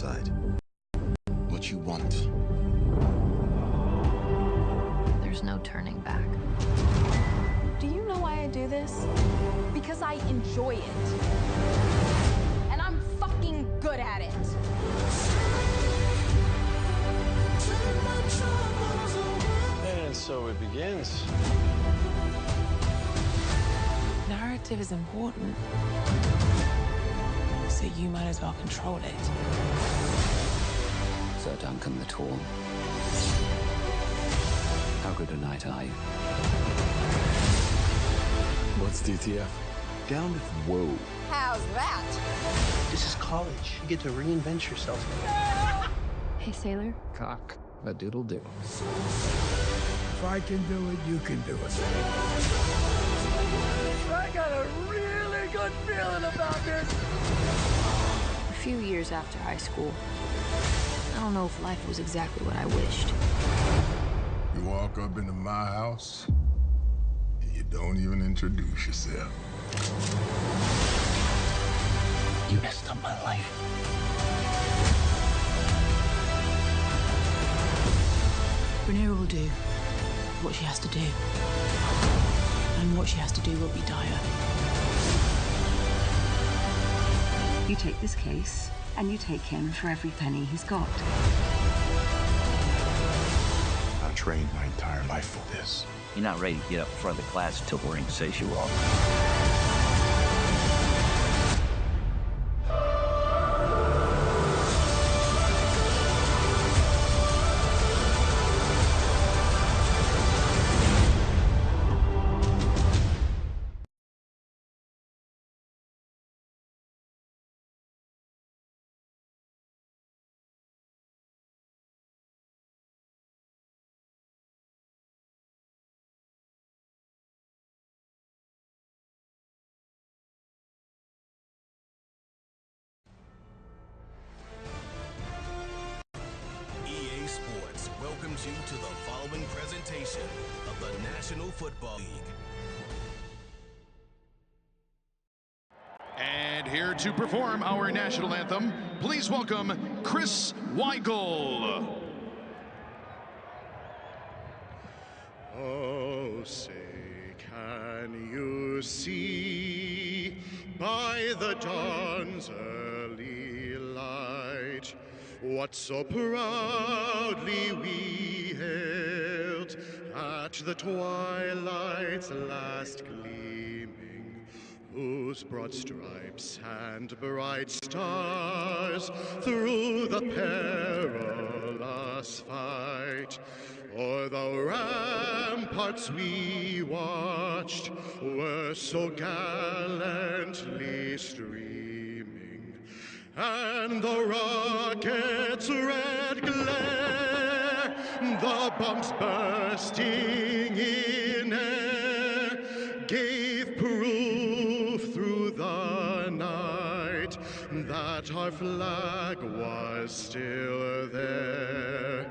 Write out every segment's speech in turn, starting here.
decide what you want. There's no turning back. Do you know why I do this? Because I enjoy it. And I'm fucking good at it. And so it begins. Narrative is important, so you might as well control it. Sir Duncan the Tall. How good a knight are you? What's DTF? Down with whoa. How's that? This is college. You get to reinvent yourself. Hey, sailor. Cock a doodle do. If I can do it, you can do it. I got a really good feeling about this. A few years after high school, I don't know if life was exactly what I wished. You walk up into my house, and you don't even introduce yourself. You messed up my life. Rhaenyra will do what she has to do. And what she has to do will be dire. You take this case, and you take him for every penny he's got. I trained my entire life for this. You're not ready to get up in front of the class until the ring says you are. EA Sports welcomes you to the following presentation of the National Football League. And here to perform our national anthem, please welcome Chris Weigel. Oh, say, can you see by the dawn's early light what so proudly we hailed at the twilight's last gleaming, whose broad stripes and bright stars through the perilous fight o'er the ramparts we watched were so gallantly streaming, and the rocket's red glare, the bombs bursting in air, gave proof through the night that our flag was still there.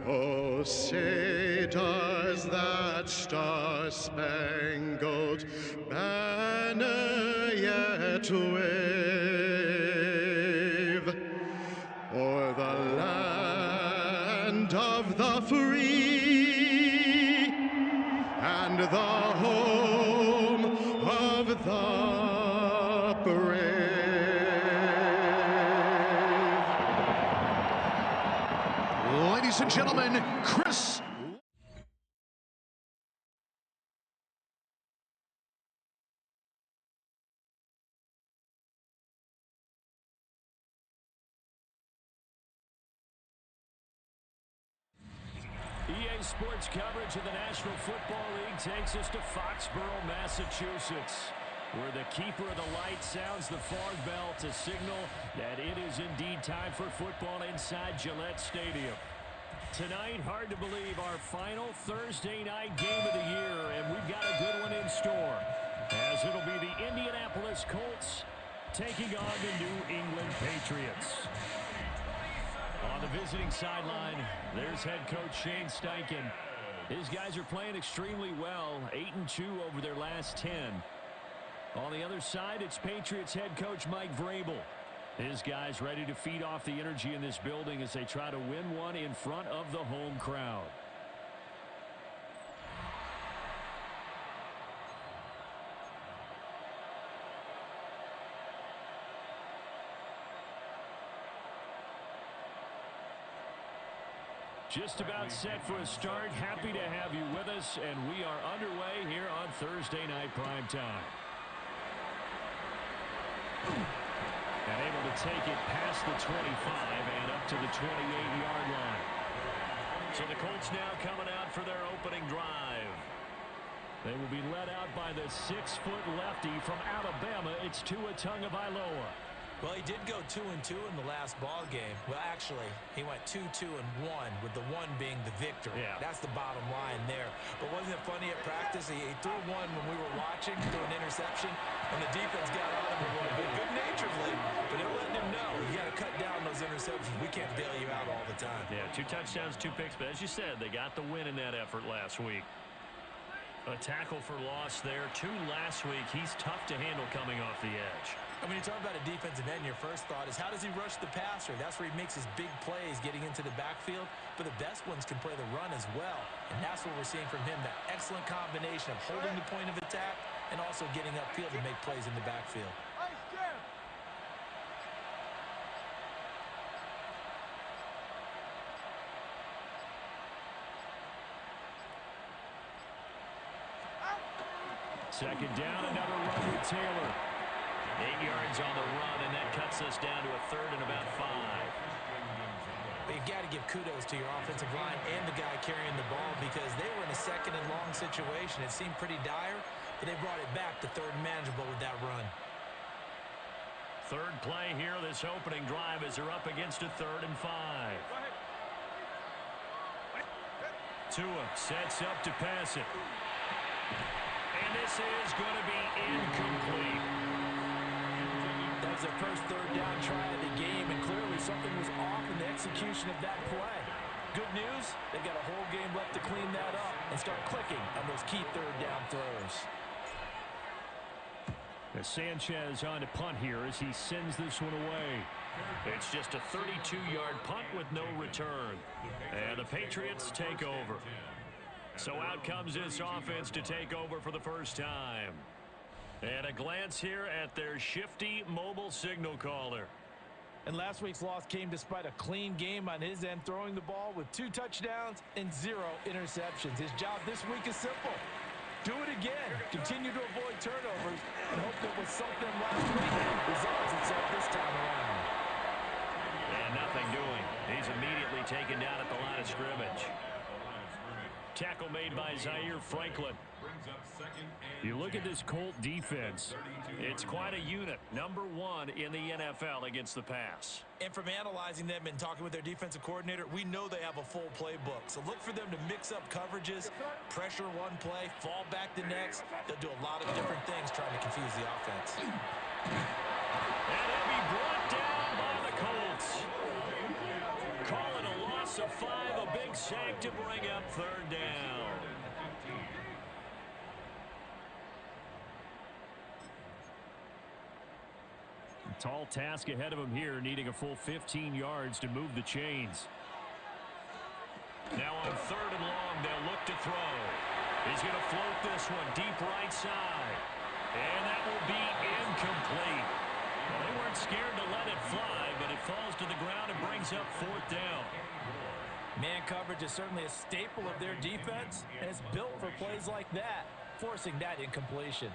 Oh, say, does that star-spangled banner yet wave o'er the land of the free and the home of the brave? Ladies and gentlemen, Chris. EA Sports coverage of the National Football League takes us to Foxborough, Massachusetts, where the keeper of the light sounds the fog bell to signal that it is indeed time for football inside Gillette Stadium. Tonight, hard to believe, our final Thursday night game of the year, and we've got a good one in store, as it'll be the Indianapolis Colts taking on the New England Patriots. On the visiting sideline, there's head coach Shane Steichen. His guys are playing extremely well, 8-2 over their last 10. On the other side, it's Patriots head coach Mike Vrabel. His guys ready to feed off the energy in this building as they try to win one in front of the home crowd. Just about set for a start. Happy to have you with us, and we are underway here on Thursday Night Primetime. And able to take it past the 25 and up to the 28-yard line. So the Colts now coming out for their opening drive. They will be led out by the 6-foot lefty from Alabama. It's Tua Tagovailoa. Well, he did go 2-2 in the last ball game. Well, actually, he went 2-2-1, with the one being the victory. Yeah. That's the bottom line there. But wasn't it funny at practice? He threw one when we were watching, threw an interception, and the defense got on him a little bit, good-naturedly, but they're letting him know, you got to cut down those interceptions. We can't bail you out all the time. Yeah, 2 touchdowns, 2 picks, but as you said, they got the win in that effort last week. A tackle for loss there. 2 last week. He's tough to handle coming off the edge. And when you talk about a defensive end, your first thought is, how does he rush the passer? That's where he makes his big plays getting into the backfield. But the best ones can play the run as well. And that's what we're seeing from him, that excellent combination of holding the point of attack and also getting upfield to make plays in the backfield. Second down, another run with Taylor. 8 yards on the run, and that cuts us down to a 3rd and about 5. But you've got to give kudos to your offensive line and the guy carrying the ball, because they were in a 2nd and long situation. It seemed pretty dire, but they brought it back to 3rd and manageable with that run. 3rd play here, this opening drive, as they're up against a 3rd and 5. Tua sets up to pass it. And this is going to be incomplete. That was their first 3rd down try of the game, and clearly something was off in the execution of that play. Good news, they've got a whole game left to clean that up and start clicking on those key 3rd down throws. As Sanchez on to punt here as he sends this one away. It's just a 32-yard punt with no return. And the Patriots take over. So out comes this offense to take over for the first time. And a glance here at their shifty mobile signal caller. And last week's loss came despite a clean game on his end, throwing the ball with 2 touchdowns and 0 interceptions. His job this week is simple. Do it again. Continue to avoid turnovers and hope that was something last week resolves itself this time around. And nothing doing. He's immediately taken down at the line of scrimmage. Tackle made by Zaire Franklin. You look at this Colt defense, it's quite a unit. Number 1 in the NFL against the pass. And from analyzing them and talking with their defensive coordinator, we know they have a full playbook. So look for them to mix up coverages, pressure one play, fall back the next. They'll do a lot of different things trying to confuse the offense. And he'll be brought down by the Colts. Calling a loss of 5, a big sack to bring up 3rd down. A tall task ahead of him here, needing a full 15 yards to move the chains. Now on 3rd and long, they'll look to throw. He's going to float this one deep right side. And that will be incomplete. Well, they weren't scared to let it fly, but it falls to the ground and brings up 4th down. Man coverage is certainly a staple of their defense, and it's built for plays like that, forcing that incompletion.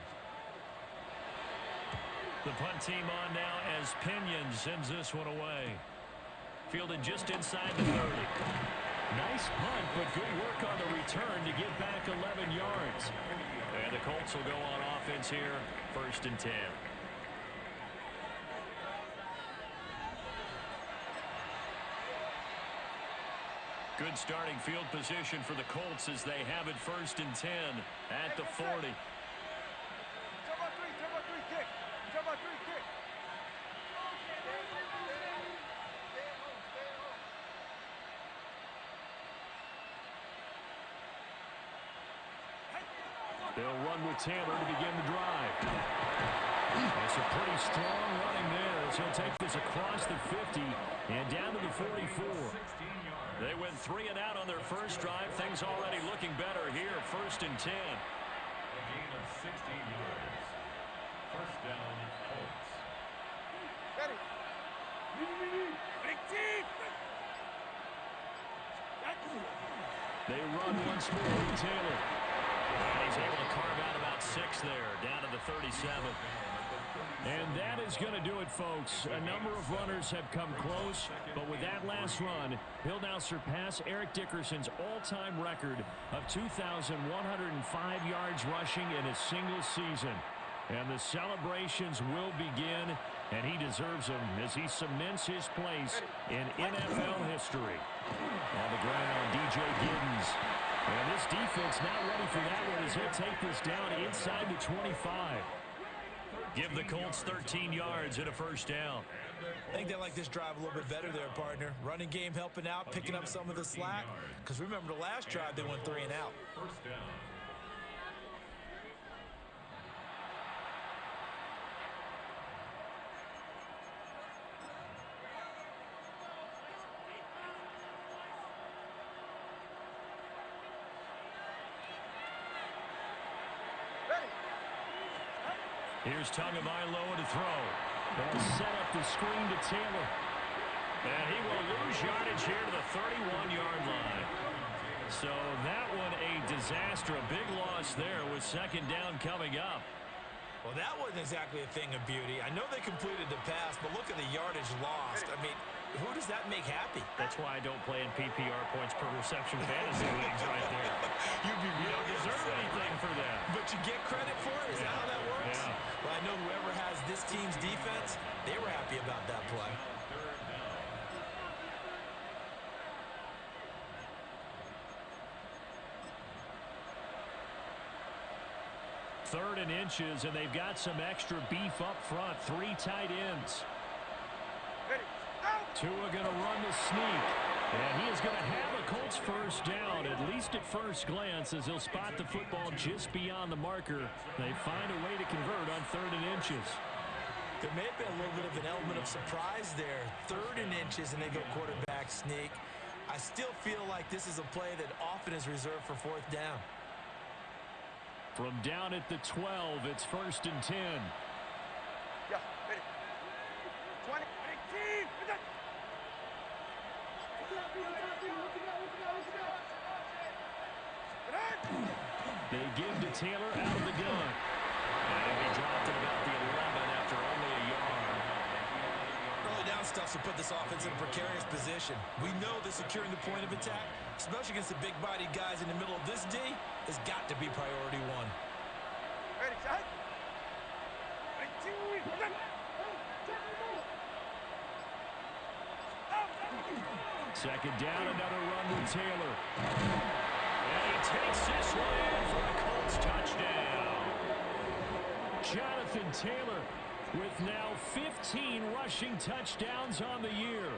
The punt team on now as Pinion sends this one away. Fielded just inside the 30. Nice punt, but good work on the return to get back 11 yards. And the Colts will go on offense here, 1st and 10. Good starting field position for the Colts as they have it 1st and 10 at the 40. They'll run with Taylor to begin the drive. That's a pretty strong running there as he'll take this across the 50 and down to the 44. They went 3 and out on their first drive. Things already looking better here. 1st and 10. A gain of 16 yards. First down, Colts. Ready. They run once more with Taylor. And he's able to carve out about 6 there, down to the 37. And that is going to do it, folks. A number of runners have come close, but with that last run, he'll now surpass Eric Dickerson's all-time record of 2,105 yards rushing in a single season. And the celebrations will begin, and he deserves them as he cements his place in NFL history. On the ground, DJ Giddens. And this defense not ready for that one as he'll take this down inside the 25. Give the Colts 13 yards and a first down. I think they like this drive a little bit better there, partner. Running game helping out, picking up some of the slack. Because remember the last drive, they went 3 and out. First down. Here's Tagovailoa to throw. They'll set up the screen to Taylor. And he will lose yardage here to the 31-yard line. So that one a disaster. A big loss there with 2nd down coming up. Well, that wasn't exactly a thing of beauty. I know they completed the pass, but look at the yardage lost. I mean, who does that make happy? That's why I don't play in PPR points per reception fantasy leagues right there. You don't deserve anything for that. But you get credit for it? Is that how that works? Yeah. Well, I know whoever has this team's defense, they were happy about that play. Third and inches, and they've got some extra beef up front. 3 tight ends. Tua going to run the sneak. And he is going to have a Colts first down, at least at first glance, as he'll spot the football just beyond the marker. They find a way to convert on 3rd and inches. There may have been a little bit of an element of surprise there. 3rd and inches, and they go quarterback sneak. I still feel like this is a play that often is reserved for 4th down. From down at the 12, it's 1st and 10. Yeah, ready. 20, 18, They give to Taylor out of the gun. And he dropped at about the 11 after only a yard. Early down stuff to put this offense in a precarious position. We know that securing the point of attack, especially against the big-bodied guys in the middle of this D, has got to be priority 1. Ready, set. 2nd down, another run with Taylor. And he takes this one in for a Colts touchdown. Jonathan Taylor with now 15 rushing touchdowns on the year.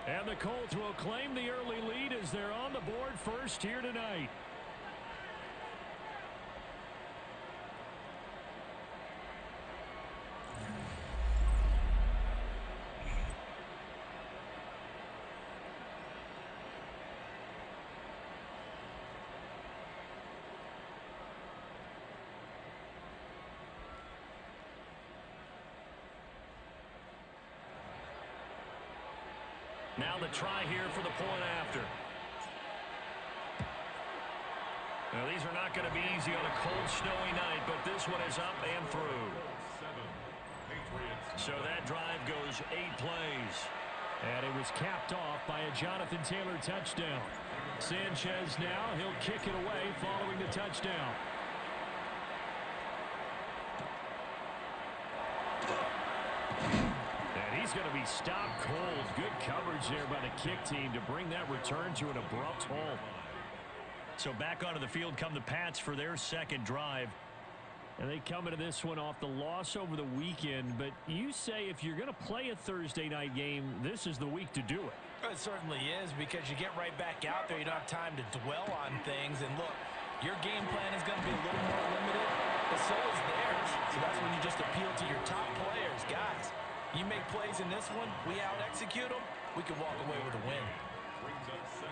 And the Colts will claim the early lead as they're on the board first here tonight. Now the try here for the point after. Now these are not going to be easy on a cold, snowy night, but this one is up and through. So that drive goes 8 plays. And it was capped off by a Jonathan Taylor touchdown. Sanchez now, he'll kick it away following the touchdown. He's going to be stopped cold. Good coverage there by the kick team to bring that return to an abrupt halt. So back onto the field come the Pats for their 2nd drive. And they come into this one off the loss over the weekend. But you say if you're going to play a Thursday night game, this is the week to do it. It certainly is, because you get right back out there. You don't have time to dwell on things. And look, your game plan is going to be a little more limited. but so is theirs. So that's when you just appeal to your top players. Guys, you make plays in this one, we out-execute them, we can walk away with a win.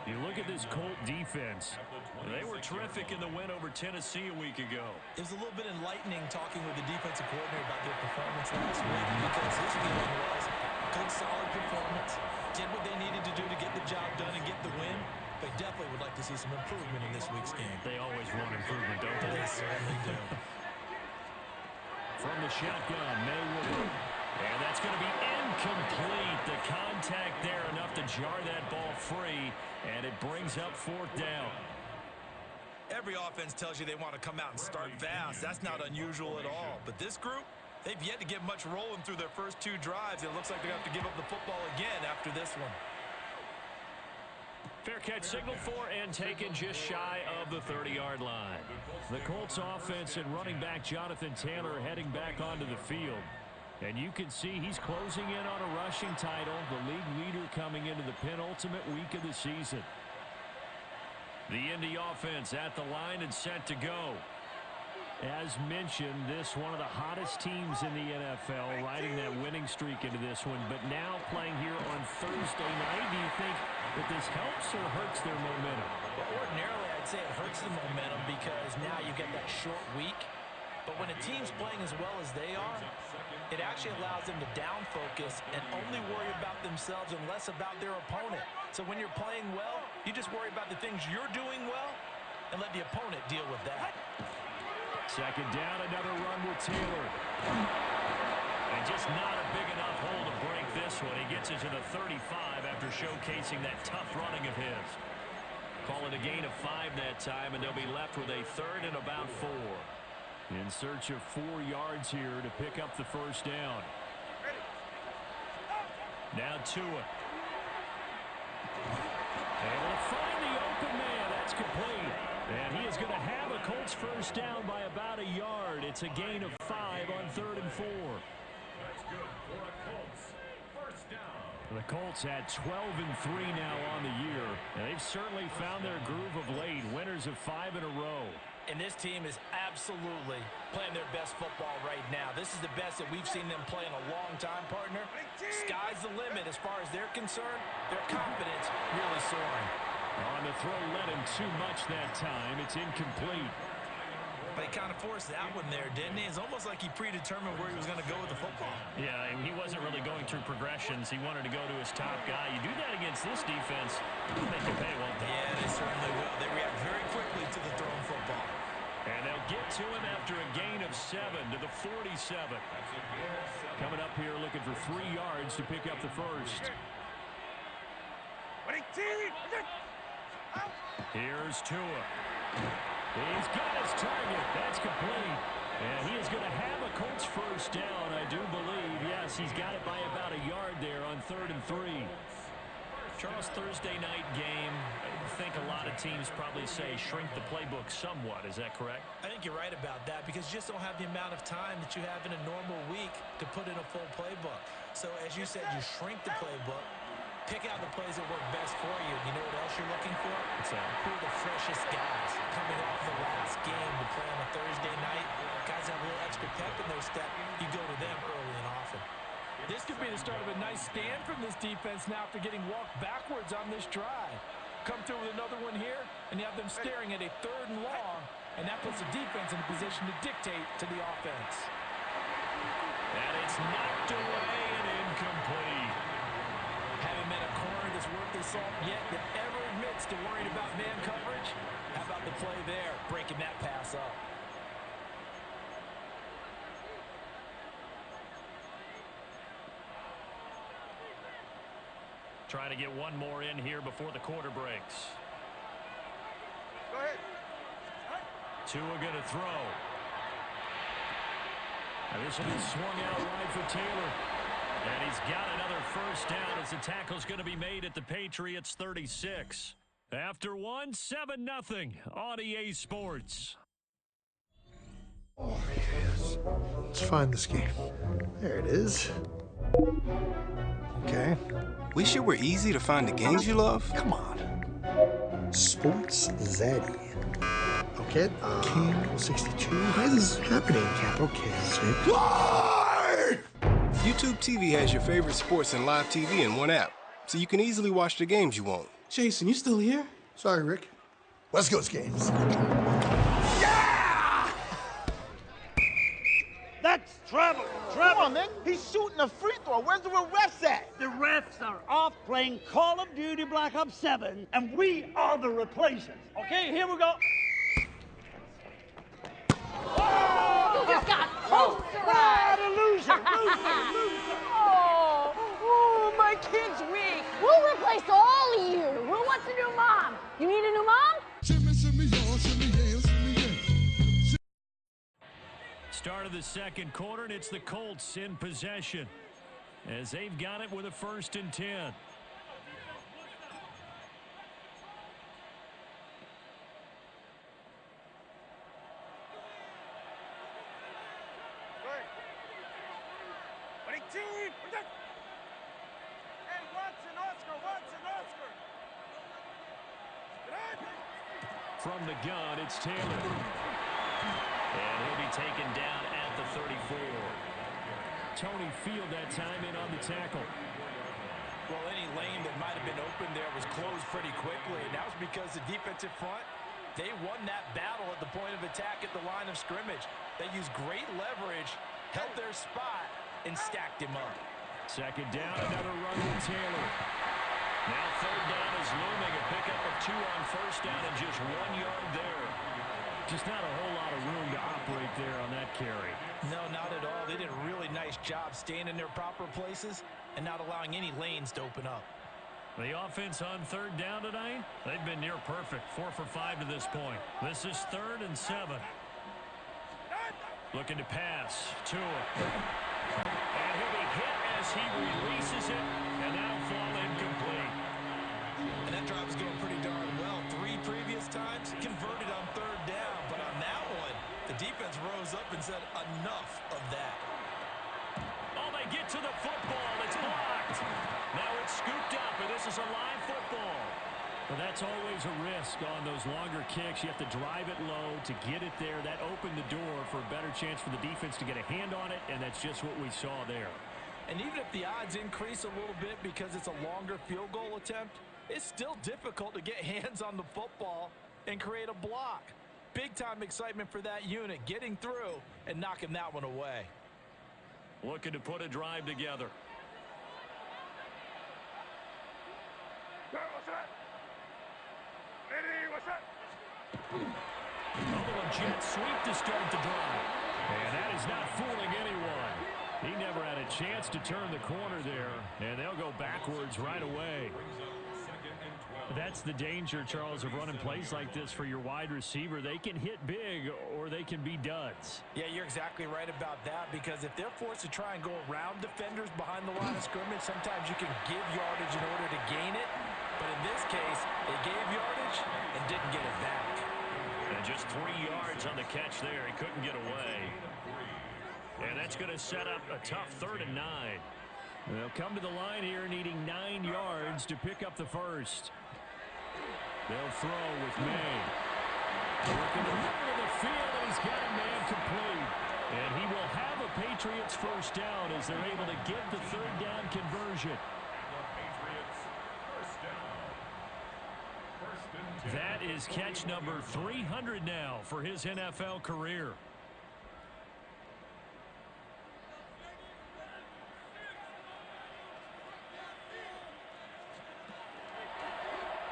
You look at this Colt defense. They were terrific in the win over Tennessee a week ago. It was a little bit enlightening talking with the defensive coordinator about their performance last week because his feeling was good, solid performance, did what they needed to do to get the job done and get the win. They definitely would like to see some improvement in this week's game. They always want improvement, don't they? They certainly do. From the shotgun, Maywood. And that's going to be incomplete. The contact there enough to jar that ball free, and it brings up 4th down. Every offense tells you they want to come out and start fast. That's not unusual at all. But this group, they've yet to get much rolling through their first 2 drives. It looks like they're going to have to give up the football again after this one. Fair catch signaled for and taken just shy of the 30-yard line. The Colts offense and running back Jonathan Taylor heading back onto the field. And you can see he's closing in on a rushing title, the league leader coming into the penultimate week of the season. The Indy offense at the line and set to go. As mentioned, this one of the hottest teams in the NFL, riding that winning streak into this one, but now playing here on Thursday night. Do you think that this helps or hurts their momentum? Well, ordinarily, I'd say it hurts the momentum because now you get that short week. But when a team's playing as well as they are, it actually allows them to down focus and only worry about themselves and less about their opponent. So when you're playing well, you just worry about the things you're doing well and let the opponent deal with that. Second down, another run with Taylor. And just not a big enough hole to break this one. He gets it to the 35 after showcasing that tough running of his. Call it a gain of 5 that time, and they'll be left with a 3rd and about 4. In search of 4 yards here to pick up the first down. Now Tua. Able to find the open man. That's complete. And he is going to have a Colts first down by about a yard. It's a gain of 5 on 3rd and 4. That's good for a Colts first down. The Colts at 12-3 now on the year. And they've certainly found their groove of late. Winners of 5 in a row. And this team is absolutely playing their best football right now. This is the best that we've seen them play in a long time, partner. Sky's the limit as far as they're concerned. Their confidence really soaring. On the throw, led him too much that time. It's incomplete. But he kind of forced that one there, didn't he? It's almost like he predetermined where he was going to go with the football. Yeah, he wasn't really going through progressions. He wanted to go to his top guy. You do that against this defense, they'll make you pay, won't they? Yeah, they certainly will. They react very quickly to the thrown football. And they'll get to him after a gain of 7 to the 47. Coming up here looking for 3 yards to pick up the first. Here's Tua. He's got his target. That's complete. And he is going to have a Colts first down, I do believe. Yes, he's got it by about a yard there on 3rd and 3. Charles, Thursday night game, I think a lot of teams probably say shrink the playbook somewhat. Is that correct? I think you're right about that because you just don't have the amount of time that you have in a normal week to put in a full playbook. So as you said, you shrink the playbook, pick out the plays that work best for you. You know what else you're looking for? What's that? Who are the freshest guys coming off the last game to play on a Thursday night? Guys have a little extra pep in their step. You go to them early and often. This could be the start of a nice stand from this defense now after getting walked backwards on this drive. Come through with another one here, and you have them staring at a 3rd and long, and that puts the defense in a position to dictate to the offense. And it's knocked away and incomplete. Haven't met a corner that's worth the salt yet that ever admits to worrying about man coverage. How about the play there, breaking that pass up? Trying to get one more in here before the quarter breaks. Go ahead. Tua going to throw. And this will be swung out wide for Taylor. And he's got another first down as the tackle's going to be made at the Patriots 36. After one, 7-0 on EA Sports. Oh, yes. Let's find this game. There it is. Okay. Wish it were easy to find the games you love? Come on. Sports Zaddy. Okay. Kid, King 62. Why is this happening? Capital K. YouTube TV has your favorite sports and live TV in one app, so you can easily watch the games you want. Jason, you still here? Sorry, Rick. West Coast games. That's trouble. Trouble. Come on, man. He's shooting a free throw. Where's the refs at? The refs are off playing Call of Duty Black Ops 7, and we are the replacements. Okay, here we go. You just got posterized. Loser. Oh, my kid's weak. We'll replace all of you. Who wants a new mom? You need a new mom? Start of the second quarter, and it's the Colts in possession as they've got it with a 1st and 10. From the gun, it's Taylor. And he'll be taken down at the 34. Tony Field that time in on the tackle. Well, any lane that might have been open there was closed pretty quickly, and that was because the defensive front, they won that battle at the point of attack at the line of scrimmage. They used great leverage, held their spot, and stacked him up. 2nd down, another run with Taylor. Now 3rd down is looming, a pickup of 2 on 1st down and just 1 yard there. Just not a whole lot of room to operate there on that carry. No, not at all. They did a really nice job staying in their proper places and not allowing any lanes to open up. The offense on 3rd down tonight, they've been near perfect. 4 for 5 to this point. This is 3rd and 7. Looking to pass to him. And he'll be hit as he releases it, and that'll fall incomplete. And that drive is going pretty darn well. 3 previous times converted on 3rd down, but on that one, the defense rose up and said, enough of that. Oh, they get to the football. It's blocked. Now it's scooped up, and this is a live football. Well, that's always a risk on those longer kicks. You have to drive it low to get it there. That opened the door for a better chance for the defense to get a hand on it, and that's just what we saw there. And even if the odds increase a little bit because it's a longer field goal attempt, it's still difficult to get hands on the football and create a block. Big-time excitement for that unit, getting through and knocking that one away. Looking to put a drive together. Another jet sweep to start the drive. And that is not fooling anyone. He never had a chance to turn the corner there, and they'll go backwards right away. That's the danger, Charles, of running plays like this for your wide receiver. They can hit big or they can be duds. Yeah, you're exactly right about that, because if they're forced to try and go around defenders behind the line of scrimmage, sometimes you can give yardage in order to gain it. But in this case, they gave yardage and didn't get it back. And just 3 yards on the catch there. He couldn't get away. And that's going to set up a tough 3rd and 9. They'll come to the line here needing 9 yards to pick up the first. They'll throw with May. Working the middle of the field, and he's got a man complete. And he will have a Patriots first down as they're able to get the 3rd down conversion. That is catch number 300 now for his NFL career.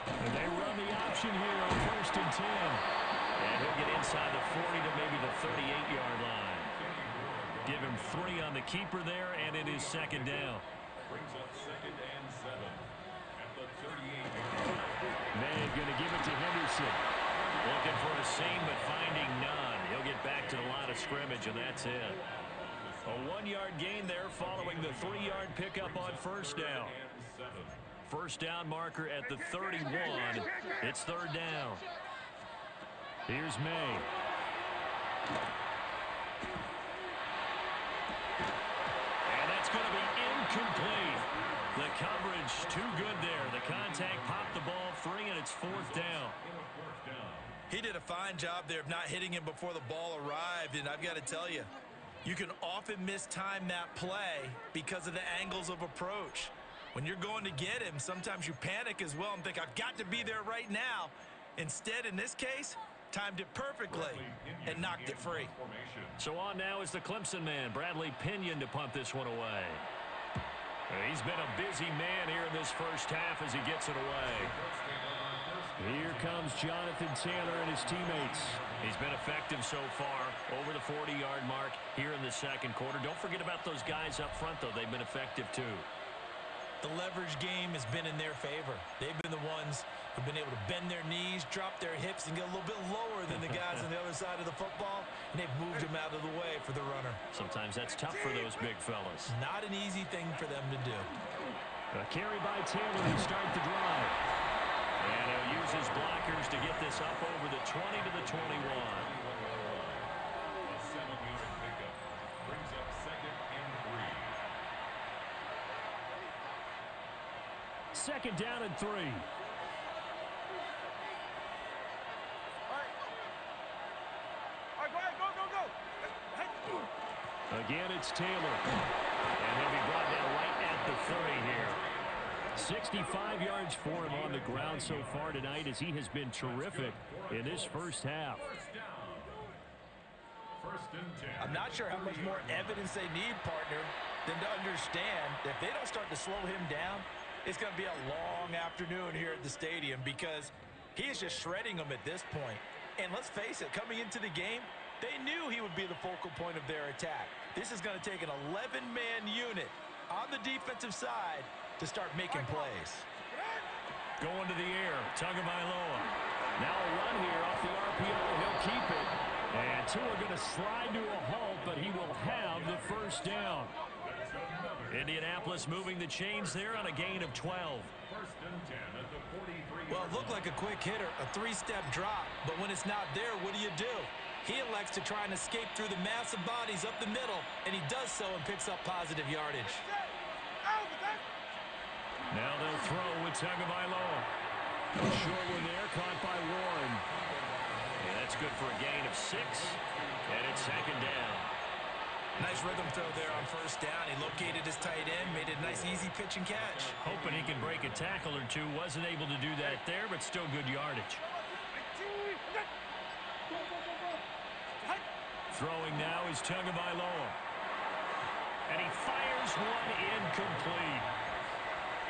And they run the option here on 1st and 10. And he'll get inside the 40 to maybe the 38-yard line. Give him 3 on the keeper there, and it is 2nd down. Brings up 2nd and 7 at the 38-yard line. May going to give it to Henderson. Looking for a seam, but finding none. He'll get back to the line of scrimmage, and that's it. A 1-yard gain there following the 3-yard pickup on 1st down. First down marker at the 31. It's 3rd down. Here's May. And that's going to be incomplete. The coverage too good there. The contact popped the ball free, and it's fourth down. He did a fine job there of not hitting him before the ball arrived, and I've got to tell you, you can often mistime that play because of the angles of approach. When you're going to get him, sometimes you panic as well and think, I've got to be there right now. Instead, in this case, timed it perfectly and knocked it free. So on now is the Clemson man, Bradley Pinion, to punt this one away. He's been a busy man here in this first half as he gets it away. Here comes Jonathan Taylor and his teammates. He's been effective so far, over the 40-yard mark here in the second quarter. Don't forget about those guys up front, though. They've been effective, too. The leverage game has been in their favor. They've been the ones who've been able to bend their knees, drop their hips, and get a little bit lower than the guys on the other side of the football, and they've moved them out of the way for the runner. Sometimes that's tough for those big fellas. Not an easy thing for them to do. A carry by Taylor to start the drive. And he'll use his blockers to get this up over the 20 to the 21. A 7-yard pickup brings up 2nd and 3. 2nd down and 3. All right, go ahead, go. Again, it's Taylor. And he'll be brought down right at the 30 here. 65 yards for him on the ground so far tonight as he has been terrific in this first half. I'm not sure how much more evidence they need, partner, than to understand that if they don't start to slow him down, it's going to be a long afternoon here at the stadium because he is just shredding them at this point. And let's face it, coming into the game, they knew he would be the focal point of their attack. This is going to take an 11-man unit on the defensive side to start making plays. Going to the air, Tagovailoa. Now a run here off the RPO. He'll keep it. And two are going to slide to a halt, but he will have the first down. Indianapolis moving the chains there on a gain of 12. Well, it looked like a quick hitter, a 3-step drop, but when it's not there, what do? He elects to try and escape through the massive bodies up the middle, and he does so and picks up positive yardage. Now they'll throw with Tagovailoa. Short one there, caught by Warren. And that's good for a gain of 6, and it's 2nd down. Nice rhythm throw there on first down. He located his tight end, made a nice easy pitch and catch. Hoping he can break a tackle or two. Wasn't able to do that there, but still good yardage. Throwing now is Tagovailoa. And he fires one incomplete.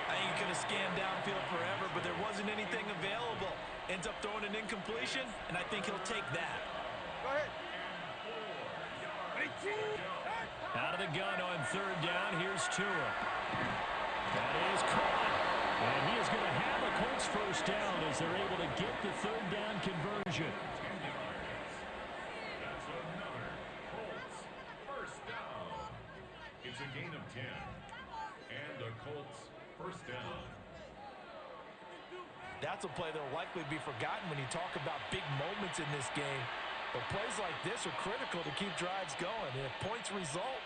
I think he could have scanned downfield forever, but there wasn't anything available. Ends up throwing an incompletion, and I think he'll take that. Go ahead. Out of the gun on 3rd down, here's Tua. That is caught. And he is going to have a Colts first down as they're able to get the 3rd down conversion. That's another Colts first down. It's a gain of 10. And a Colts first down. That's a play that will likely be forgotten when you talk about big moments in this game. But plays like this are critical to keep drives going. And if points result,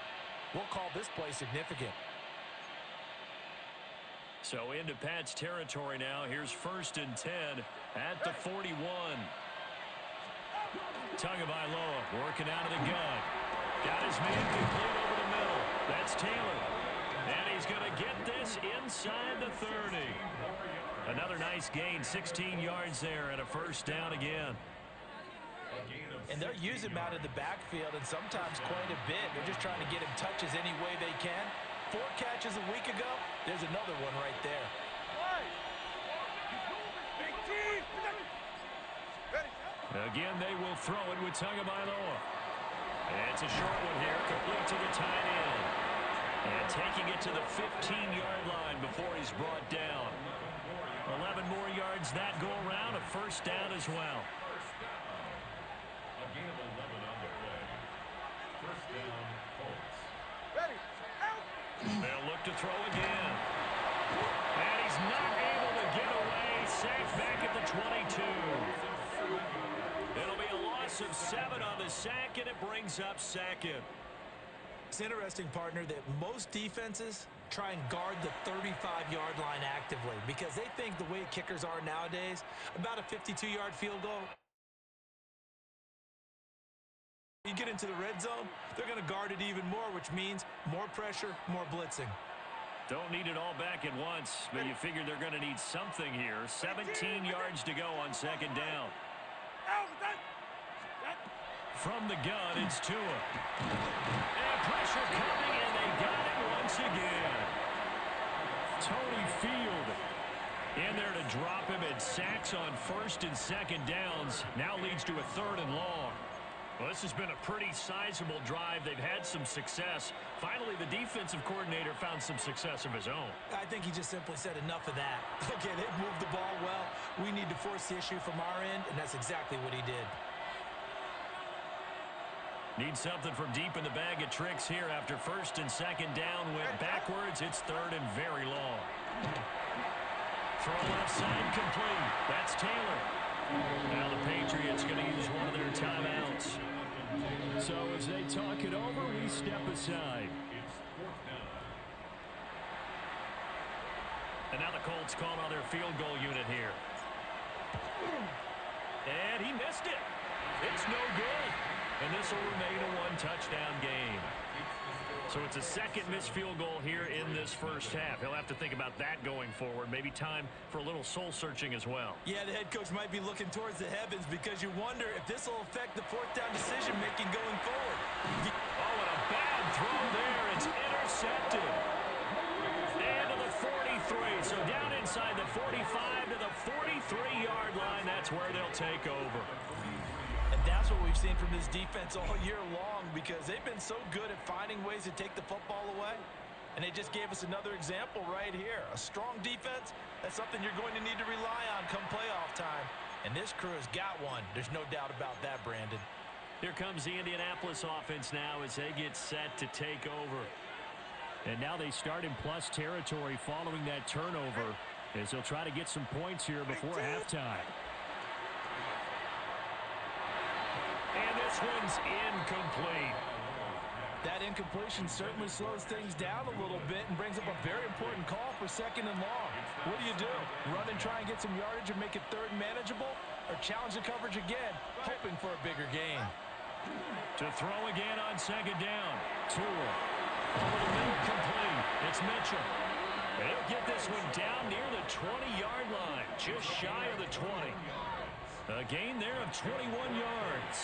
we'll call this play significant. So into Pat's territory now. Here's 1st and 10 at the 41. Tagovailoa working out of the gun. Got his man complete over the middle. That's Taylor. And he's going to get this inside the 30. Another nice gain, 16 yards there and a first down again. And they'll use him out of the backfield and sometimes quite a bit. They're just trying to get him touches any way they can. 4 catches a week ago. There's another one right there. Again, they will throw it with Tagovailoa. And it's a short one here, complete to the tight end. And taking it to the 15-yard line before he's brought down. 11 more yards that go around, a first down as well. A gain of 11 on the play. First down, Colts. Ready, out! They'll look to throw again. And he's not able to get away. Sacked back at the 22. It'll be a loss of 7 on the sack, and it brings up 2nd. It's interesting, partner, that most defenses try and guard the 35-yard line actively because they think the way kickers are nowadays, about a 52-yard field goal. You get into the red zone, they're going to guard it even more, which means more pressure, more blitzing. Don't need it all back at once, but you figure they're going to need something here. 17 yards to go on second down. From the gun, it's Tua. And pressure coming, and they got him once again. Tony Field in there to drop him, and sacks on first and second downs. Now leads to a 3rd and long. Well, this has been a pretty sizable drive. They've had some success. Finally, the defensive coordinator found some success of his own. I think he just simply said enough of that. Okay, they've moved the ball well. We need to force the issue from our end, and that's exactly what he did. Need something from deep in the bag of tricks here after first and second down. Went backwards. It's 3rd and very long. Throw left side complete. That's Taylor. Now the Patriots going to use one of their timeouts. So as they talk it over, we step aside. And now the Colts call on their field goal unit here. And he missed it. It's no good. And this will remain a 1-touchdown game. So it's a second missed field goal here in this first half. He'll have to think about that going forward. Maybe time for a little soul-searching as well. Yeah, the head coach might be looking towards the heavens because you wonder if this will affect the 4th down decision-making going forward. Oh, and a bad throw there. It's intercepted. And to the 43. So down inside the 45 to the 43-yard line. That's where they'll take over. And that's what we've seen from this defense all year long because they've been so good at finding ways to take the football away. And they just gave us another example right here. A strong defense, that's something you're going to need to rely on come playoff time. And this crew has got one. There's no doubt about that, Brandon. Here comes the Indianapolis offense now as they get set to take over. And now they start in plus territory following that turnover as they'll try to get some points here before halftime. And this one's incomplete. That incompletion certainly slows things down a little bit and brings up a very important call for 2nd and long. What do? Run and try and get some yardage and make it 3rd and manageable? Or challenge the coverage again, hoping for a bigger gain? To throw again on 2nd down. Tua. Over the middle, complete. It's Mitchell. And he'll get this one down near the 20-yard line, just shy of the 20. A gain there of 21 yards.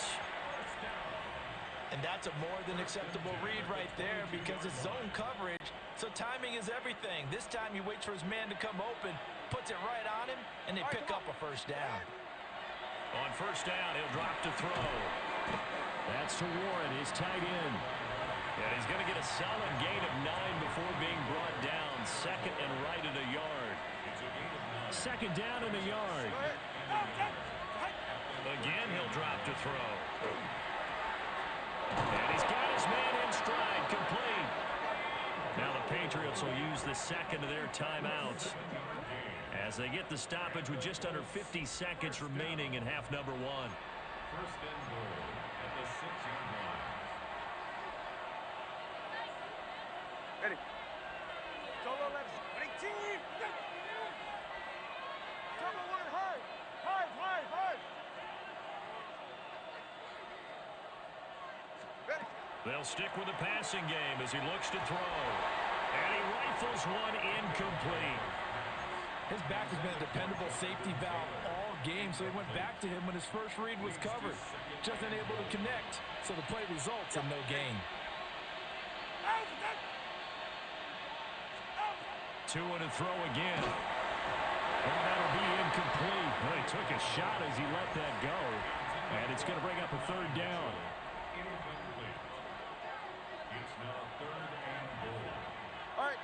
And that's a more than acceptable read right there because it's zone coverage, so timing is everything. This time he waits for his man to come open, puts it right on him, and they pick up a 1st down. On 1st down, he'll drop to throw. That's to Warren, his tight end. And he's going to get a solid gain of 9 before being brought down. 2nd and right at a yard. 2nd down and a yard. Again, he'll drop to throw. And he's got his man in stride, complete. Now the Patriots will use the 2nd of their timeouts as they get the stoppage with just under 50 seconds remaining in half number 1. 1st and goal at the 6-yard line. Ready. Solo left. Ready, team. Double one, hard. Ready. They'll stick with the passing game as he looks to throw. And he rifles one incomplete. His back has been a dependable safety valve all game, so he went back to him when his first read was covered. Just unable to connect, so the play results in no gain. Tua to throw again. Oh, that'll be incomplete. Well, he took a shot as he let that go. And it's going to bring up a 3rd down. Incomplete. It's now 3rd and goal. All right.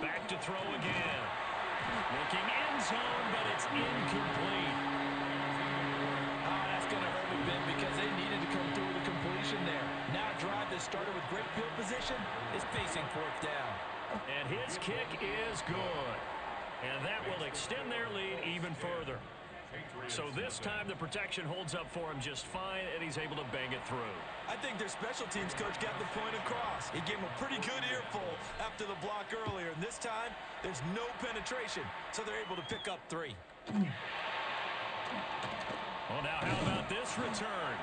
Back to throw again. Looking end zone, but it's incomplete. Oh, that's going to hurt a bit because they needed to come through with a completion there. Now a drive that started with great field position is facing 4th down. And his kick is good. And that will extend their lead even further. So this time the protection holds up for him just fine, and he's able to bang it through. I think their special teams coach got the point across. He gave him a pretty good earful after the block earlier, and this time there's no penetration, so they're able to pick up 3. Well, now how about this return?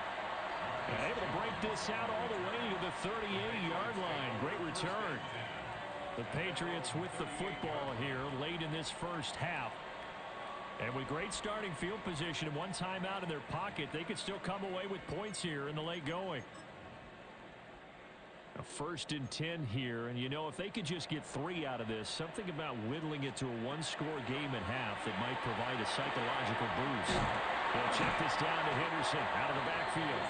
And able to break this out all the way to the 38-yard line. Great return. The Patriots with the football here late in this first half. And with great starting field position and one timeout in their pocket, they could still come away with points here in the late going. A 1st and 10 here, and you know, if they could just get 3 out of this, something about whittling it to a one-score game at half that might provide a psychological boost. They'll check this down to Henderson out of the backfield.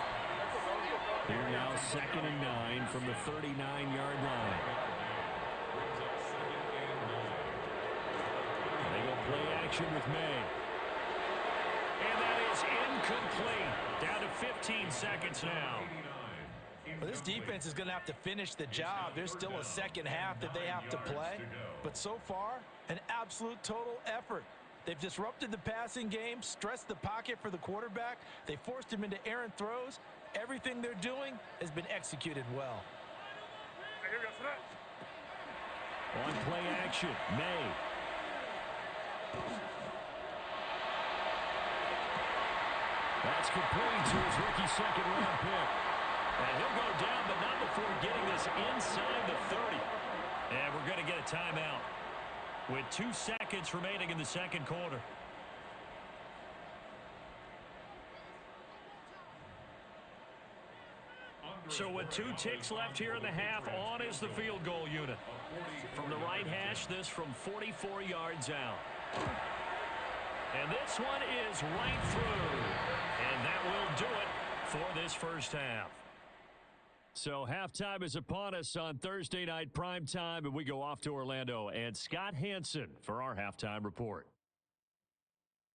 Here now 2nd and 9 from the 39-yard line. They go play action with May. And that is incomplete. Down to 15 seconds now. Well, this defense is going to have to finish the job. There's still a second half that they have to play. But so far, an absolute total effort. They've disrupted the passing game, stressed the pocket for the quarterback. They forced him into errant throws. Everything they're doing has been executed well. On play action, May. That's complete to his rookie second-round pick. And he'll go down, but not before getting this inside the 30. And we're going to get a timeout with 2 seconds remaining in the second quarter. So with 2 ticks left here in the half, on is the field goal unit. From the right hash, this from 44 yards out. And this one is right through. And that will do it for this first half. So halftime is upon us on Thursday night primetime, and we go off to Orlando. And Scott Hansen for our halftime report.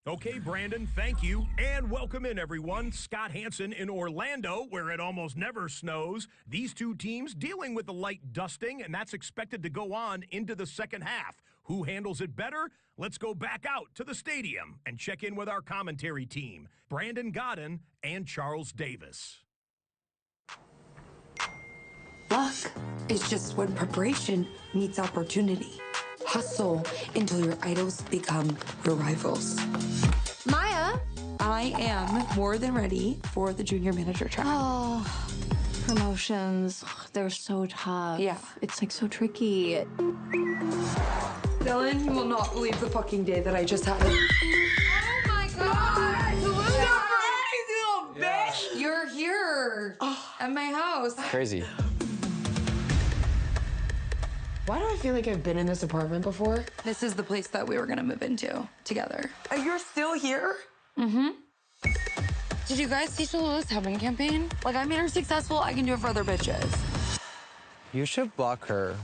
Okay, Brandon, thank you. And welcome in, everyone. Scott Hansen in Orlando, where it almost never snows. These two teams dealing with a light dusting, and that's expected to go on into the second half. Who handles it better? Let's go back out to the stadium and check in with our commentary team, Brandon Godden and Charles Davis. Luck is just when preparation meets opportunity. Hustle until your idols become your rivals. Maya, I am more than ready for the junior manager track. Oh, promotions. They're so tough. Yeah. It's like so tricky. Dylan, you will not believe the fucking day that I just had. Oh my God! Little bitch! You're here at my house. Crazy. Why do I feel like I've been in this apartment before? This is the place that we were gonna move into together. You're still here? Mm-hmm. Did you guys see Shalila's helping campaign? Like, I made her successful, I can do it for other bitches. You should block her.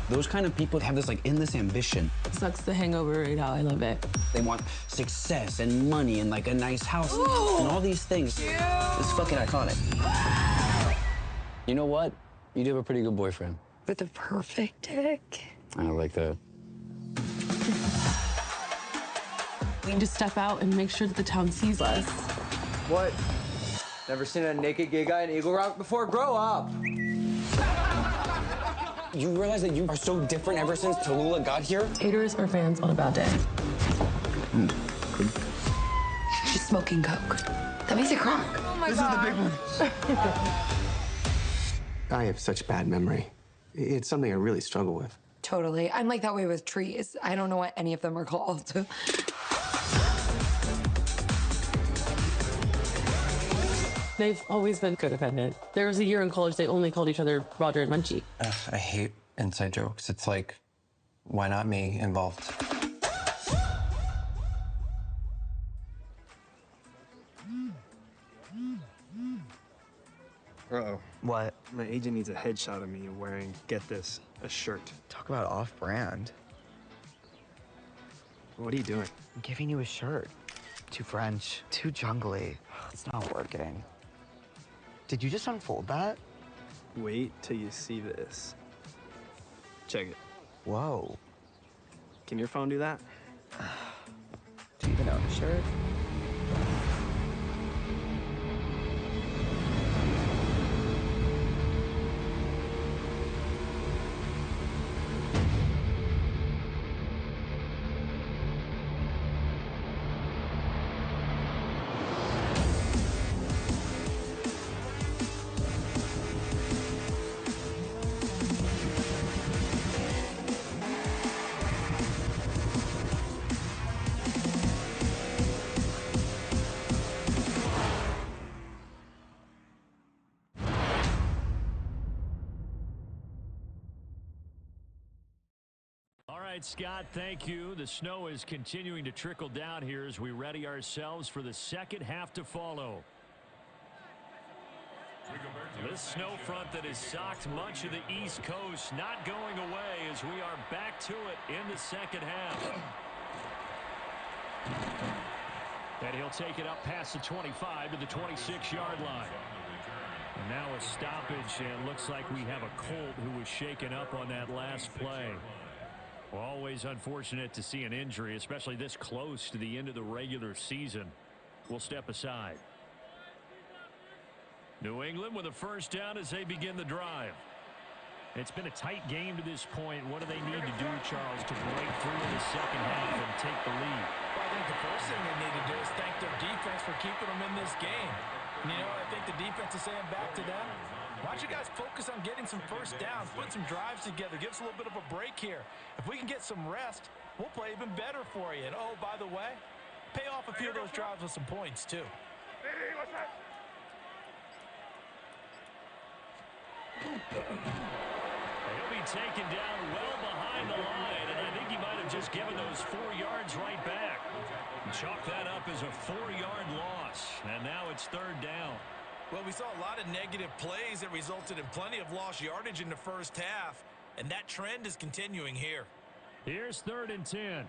Those kind of people have this like endless ambition. Sucks the hangover right out. I love it. They want success and money and like a nice house and all these things. It's fucking iconic. You know what? You do have a pretty good boyfriend. With the perfect dick. I like that. We need to step out and make sure that the town sees us. What? Never seen a naked gay guy in Eagle Rock before? Grow up. You realize that you are so different ever since Tallulah got here? Haters are fans on a bad day. She's smoking coke. That makes it crack. Oh my God. This is the big one. I have such bad memory. It's something I really struggle with. Totally. I'm like that way with trees. I don't know what any of them are called. They've always been codependent. There was a year in college they only called each other Roger and Munchie. I hate inside jokes. It's like, why not me involved? Uh-oh. What? My agent needs a headshot of me wearing, get this, a shirt. Talk about off-brand. What are you doing? I'm giving you a shirt. Too French, too jungly. It's not working. Did you just unfold that? Wait till you see this. Check it. Whoa. Can your phone do that? without a shirt. All right, Scott, thank you. The snow is continuing to trickle down here as we ready ourselves for the second half to follow. This snow front that has socked much of the East Coast not going away as we are back to it in the second half. And he'll take it up past the 25 to the 26-yard line. And now a stoppage, and looks like we have a Colt who was shaken up on that last play. Always unfortunate to see an injury, especially this close to the end of the regular season. We'll step aside. New England with a first down as they begin the drive. It's been a tight game to this point. What do they need to do, Charles, to break through in the second half and take the lead? Well, I think the first thing they need to do is thank their defense for keeping them in this game. And, you know, I think the defense is saying back to them, why don't you guys focus on getting some first downs, put some drives together, give us a little bit of a break here. If we can get some rest, we'll play even better for you. And, oh, by the way, pay off a few of those drives with some points, too. He'll be taken down well behind the line, and I think he might have just given those 4 yards right back. Chalk that up as a 4-yard loss, and now it's third down. Well, we saw a lot of negative plays that resulted in plenty of lost yardage in the first half, and that trend is continuing here. Here's 3rd and 10.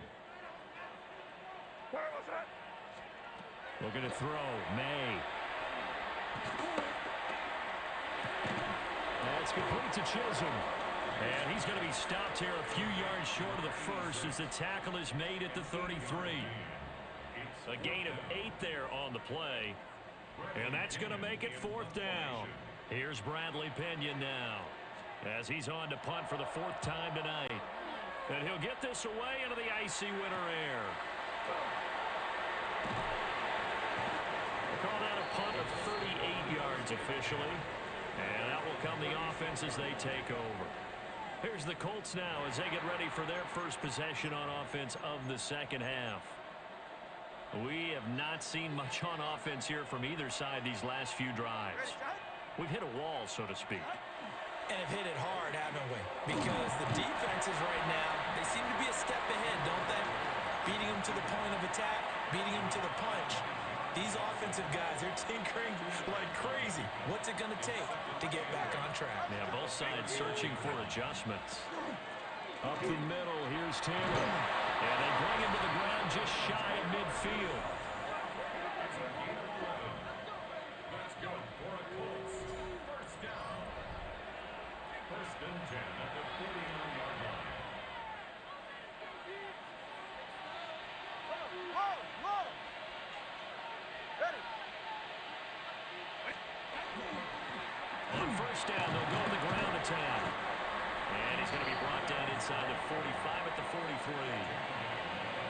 Looking to throw. May. That's complete to Chisholm. And he's going to be stopped here a few yards short of the first as the tackle is made at the 33. A gain of 8 there on the play. And that's going to make it 4th down. Here's Bradley Pinion now as he's on to punt for the 4th time tonight. And he'll get this away into the icy winter air. We'll call that a punt of 38 yards officially. And that will come the offense as they take over. Here's the Colts now as they get ready for their first possession on offense of the second half. We have not seen much on offense here from either side these last few drives. We've hit a wall, so to speak. And have hit it hard, haven't we? Because the defenses right now, they seem to be a step ahead, don't they? Beating them to the point of attack, beating them to the punch. These offensive guys, they're tinkering like crazy. What's it going to take to get back on track? Yeah, both sides searching for adjustments. Up the middle, here's Taylor. And they bring him to the ground just shy of midfield. Let's go for a Colts first down. 1st and 10 at the 49-yard line. Whoa! Ready. On first down, they'll go to the ground attack. And he's going to be brought down inside the 45 at the 43.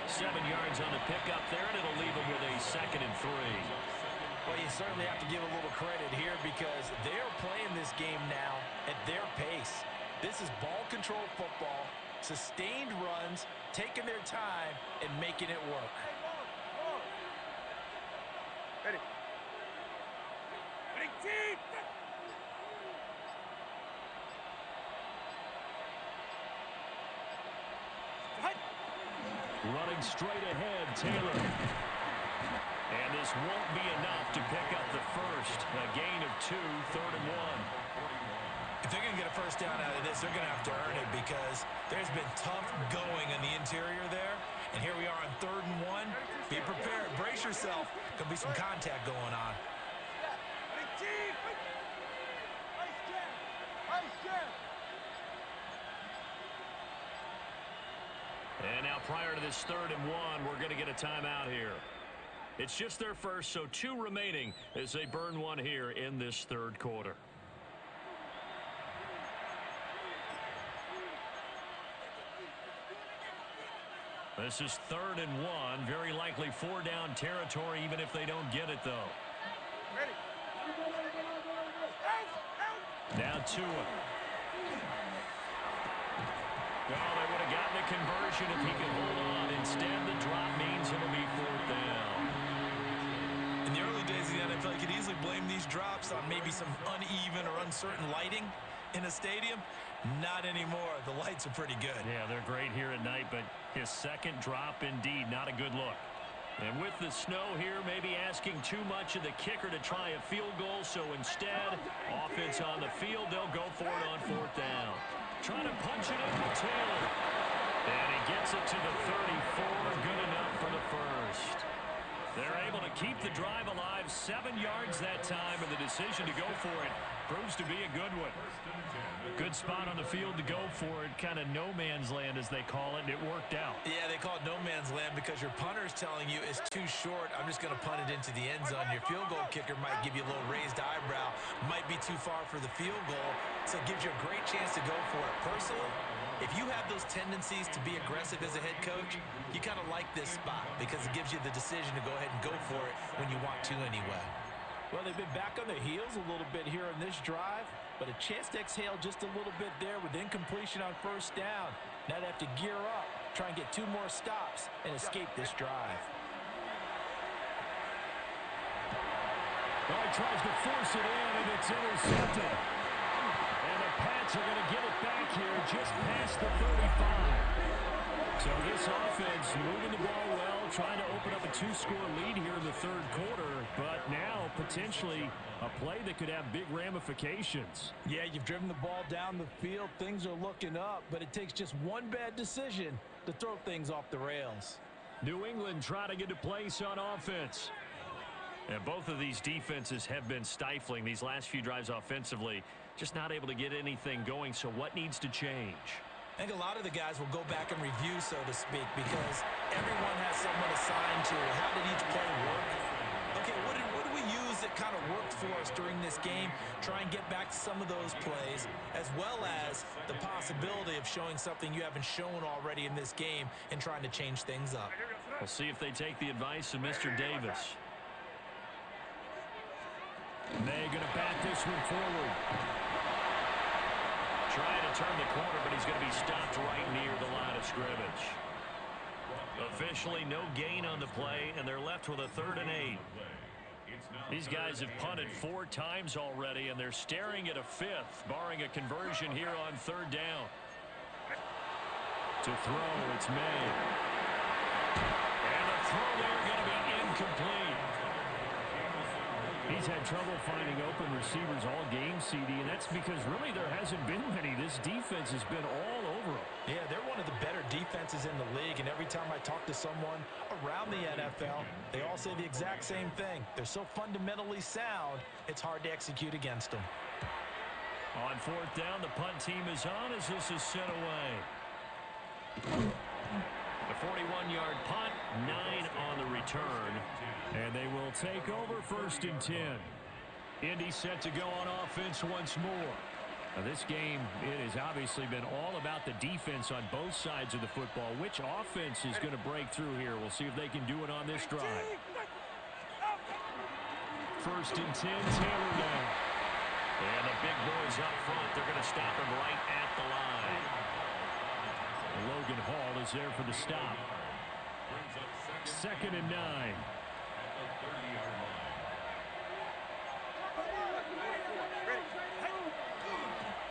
7 yards on the pickup there, and it'll leave him with a 2nd and 3. Well, you certainly have to give a little credit here because they're playing this game now at their pace. This is ball control football, sustained runs, taking their time, and making it work. Ready. Ready, team! Running straight ahead, Taylor. And this won't be enough to pick up the first. A gain of 2, 3rd and 1. If they're going to get a first down out of this, they're going to have to earn it because there's been tough going in the interior there. And here we are on 3rd and 1. Be prepared. Brace yourself. Could be some contact going on. And now prior to this 3rd and 1, we're going to get a timeout here. It's just their first, so 2 remaining as they burn one here in this 3rd quarter. This is 3rd and 1. Very likely 4-down territory, even if they don't get it, though. Ready. Now Tua. Oh, they would have gotten a conversion if he could hold on. Instead, the drop means it'll be 4th down. In the early days of the NFL, you could easily blame these drops on maybe some uneven or uncertain lighting in a stadium. Not anymore. The lights are pretty good. Yeah, they're great here at night, but his 2nd drop, indeed, not a good look. And with the snow here, maybe asking too much of the kicker to try a field goal, so instead, offense on the field, they'll go for it on 4th down. Trying to punch it in with Taylor. And he gets it to the 34, good enough for the first. They're able to keep the drive alive, 7 yards that time, and the decision to go for it proves to be a good one. Good spot on the field to go for it, kind of no man's land as they call it, and it worked out. Yeah, they call it no man's land because your punter's telling you it's too short. I'm just going to punt it into the end zone. Your field goal kicker might give you a little raised eyebrow, might be too far for the field goal, so it gives you a great chance to go for it. Personally, if you have those tendencies to be aggressive as a head coach, you kind of like this spot because it gives you the decision to go ahead and go for it when you want to anyway. Well, they've been back on their heels a little bit here in this drive, but a chance to exhale just a little bit there with incompletion on 1st down. Now they have to gear up, try and get 2 more stops, and escape this drive. Well, he tries to force it in, and it's intercepted. And the Pats are going to get it back here just past the 35. So this offense moving the ball well, trying to open up a 2-score lead here in the 3rd quarter, but now potentially a play that could have big ramifications. Yeah, you've driven the ball down the field. Things are looking up, but it takes just one bad decision to throw things off the rails. New England trying to get to place on offense. And both of these defenses have been stifling these last few drives offensively, just not able to get anything going. So what needs to change? I think a lot of the guys will go back and review, so to speak, because everyone has someone assigned to how did each play work. Okay, what do we use that kind of worked for us during this game? Try and get back to some of those plays, as well as the possibility of showing something you haven't shown already in this game and trying to change things up. We'll see if they take the advice of Mr. Davis. They're going to bat this one forward. Trying to turn the corner, but he's going to be stopped right near the line of scrimmage. Officially no gain on the play, and they're left with a 3rd and 8. These guys have punted 4 times already, and they're staring at a 5th, barring a conversion here on 3rd down. To throw, it's made. And the throw there going to be incomplete. He's had trouble finding open receivers all game, CD, and that's because really there hasn't been many. This defense has been all over them. Yeah, they're one of the better defenses in the league, and every time I talk to someone around the NFL, they all say the exact same thing. They're so fundamentally sound, it's hard to execute against them. On 4th down, the punt team is on as this is sent away. The 41-yard punt, 9 on the return. And they will take over 1st and 10. Indy set to go on offense once more. Now this game, it has obviously been all about the defense on both sides of the football. Which offense is going to break through here? We'll see if they can do it on this drive. 1st and 10, Taylor now. And the big boys up front, they're going to stop him right at the line. Logan Hall is there for the stop. 2nd and 9.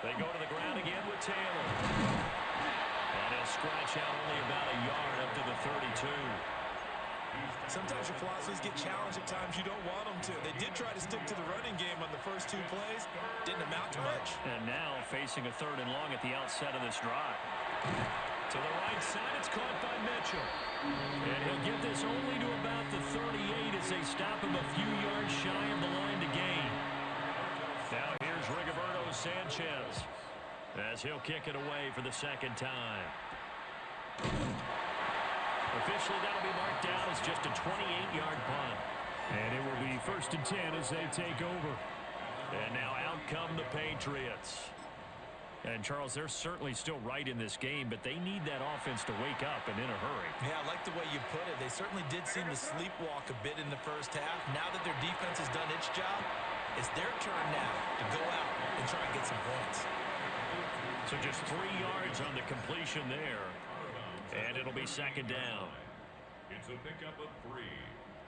They go to the ground again with Taylor. And he'll scratch out only about a yard up to the 32. Sometimes your philosophies get challenged at times you don't want them to. They did try to stick to the running game on the first 2 plays. Didn't amount to much. And now facing a 3rd and long at the outset of this drive. To the right side, it's caught by Mitchell. And he'll get this only to about the 38 as they stop him a few yards shy of the line to gain. Now here's Rigoberto Sanchez as he'll kick it away for the 2nd time. Officially, that'll be marked down as just a 28-yard punt. And it will be 1st and 10 as they take over. And now out come the Patriots. And, Charles, they're certainly still right in this game, but they need that offense to wake up and in a hurry. Yeah, I like the way you put it. They certainly did seem to sleepwalk a bit in the first half. Now that their defense has done its job, it's their turn now to go out and try and get some points. So just 3 yards on the completion there, and it'll be 2nd down. It's a pickup of 3.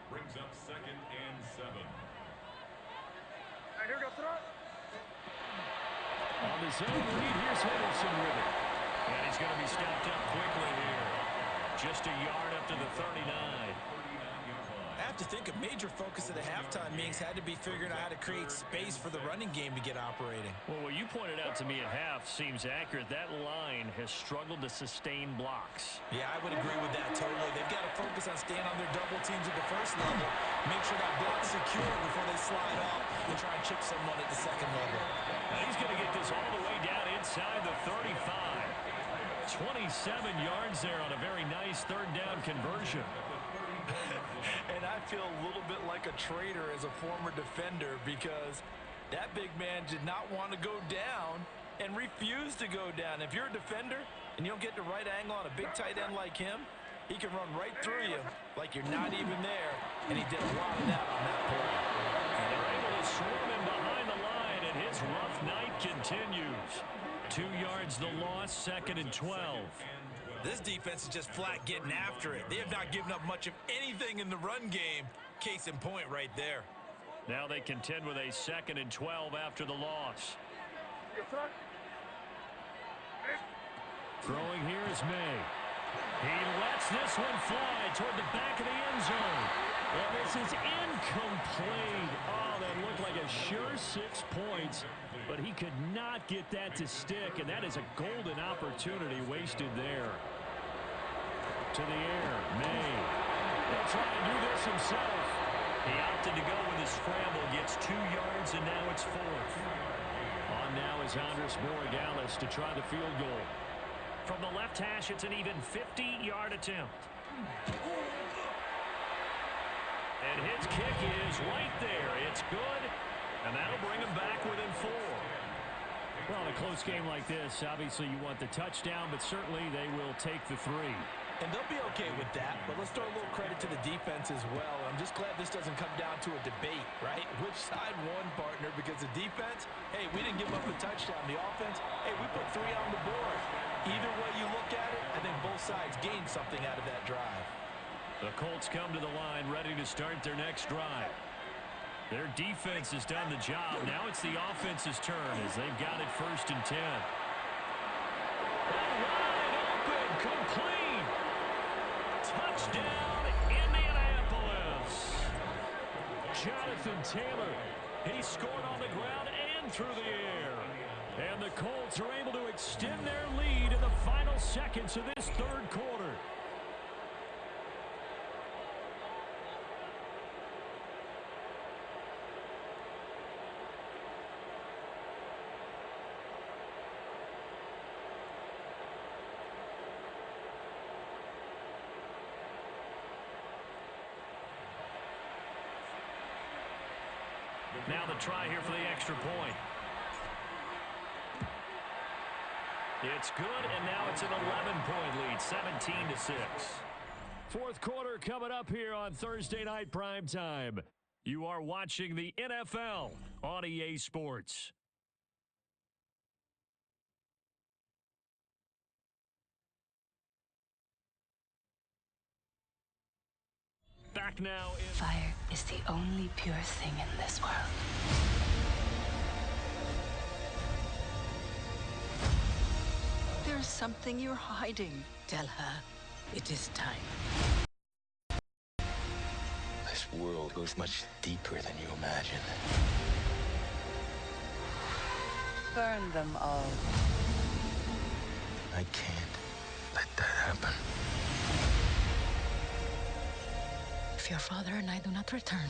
Brings up 2nd and 7. Here we go, throw it. On the zone read, here's Henderson with it. And he's going to be stopped up quickly here. Just a yard up to the 39. I have to think a major focus of the halftime meetings had to be figuring out how to create space for the running game to get operating. Well, what you pointed out to me at half seems accurate. That line has struggled to sustain blocks. Yeah, I would agree with that totally. They've got to focus on staying on their double teams at the first level, make sure that block's secure before they slide off and try and chip someone at the second level. Now he's going to get this all the way down inside the 35. 27 yards there on a very nice 3rd down conversion. And I feel a little bit like a traitor as a former defender because that big man did not want to go down and refused to go down. If you're a defender and you don't get the right angle on a big tight end like him, he can run right through you like you're not even there, and he did a lot of that on that play. And they're able to swarm him behind the line, and his rough night continues. 2 yards the loss, 2nd and 12. This defense is just flat getting after it. They have not given up much of anything in the run game. Case in point right there. Now they contend with a 2nd and 12 after the loss. Throwing here is May. He lets this one fly toward the back of the end zone. And this is incomplete. Oh, that looked like a sure 6 points. But he could not get that to stick, and that is a golden opportunity wasted there. To the air, May. He'll try and do this himself. He opted to go with his scramble, gets 2 yards, and now it's 4th. On now is Andres Morales to try the field goal. From the left hash, it's an even 50-yard attempt. And his kick is right there. It's good, and that'll bring him back within 4. Well, in a close game like this, obviously you want the touchdown, but certainly they will take the 3. And they'll be okay with that, but let's throw a little credit to the defense as well. I'm just glad this doesn't come down to a debate, right? Which side won, partner? Because the defense, hey, we didn't give up a touchdown. The offense, hey, we put 3 on the board. Either way you look at it, I think both sides gained something out of that drive. The Colts come to the line ready to start their next drive. Their defense has done the job. Now it's the offense's turn as they've got it 1st and 10. Wide open, complete. Touchdown, Indianapolis. Jonathan Taylor, he scored on the ground and through the air. And the Colts are able to extend their lead in the final seconds of this 3rd quarter. Now the try here for the extra point. It's good, and now it's an 11-point lead, 17-6. 4th quarter coming up here on Thursday Night Primetime. You are watching the NFL on EA Sports. Back now. Fire is the only pure thing in this world. There's something you're hiding. Tell her it is time. This world goes much deeper than you imagine. Burn them all. I can't let that happen. If your father and I do not return,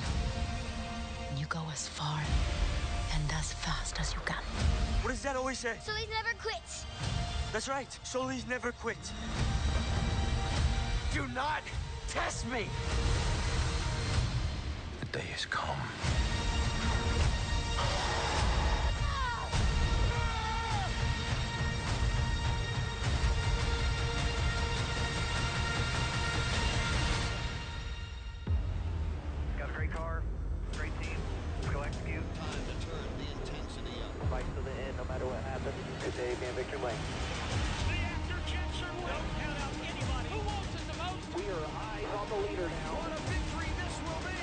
you go as far and as fast as you can. What does that always say? Sully's never quits. That's right. Sully's never quit. Do not test me! The day has come. Got a great car, great team. Go execute. Time to turn the intensity up. Fight to the end, no matter what happens. Good day, be in victory lane. The after-Jetson don't count out anybody. Who wants it the most? We are eyes on the leader now. What a victory this will be.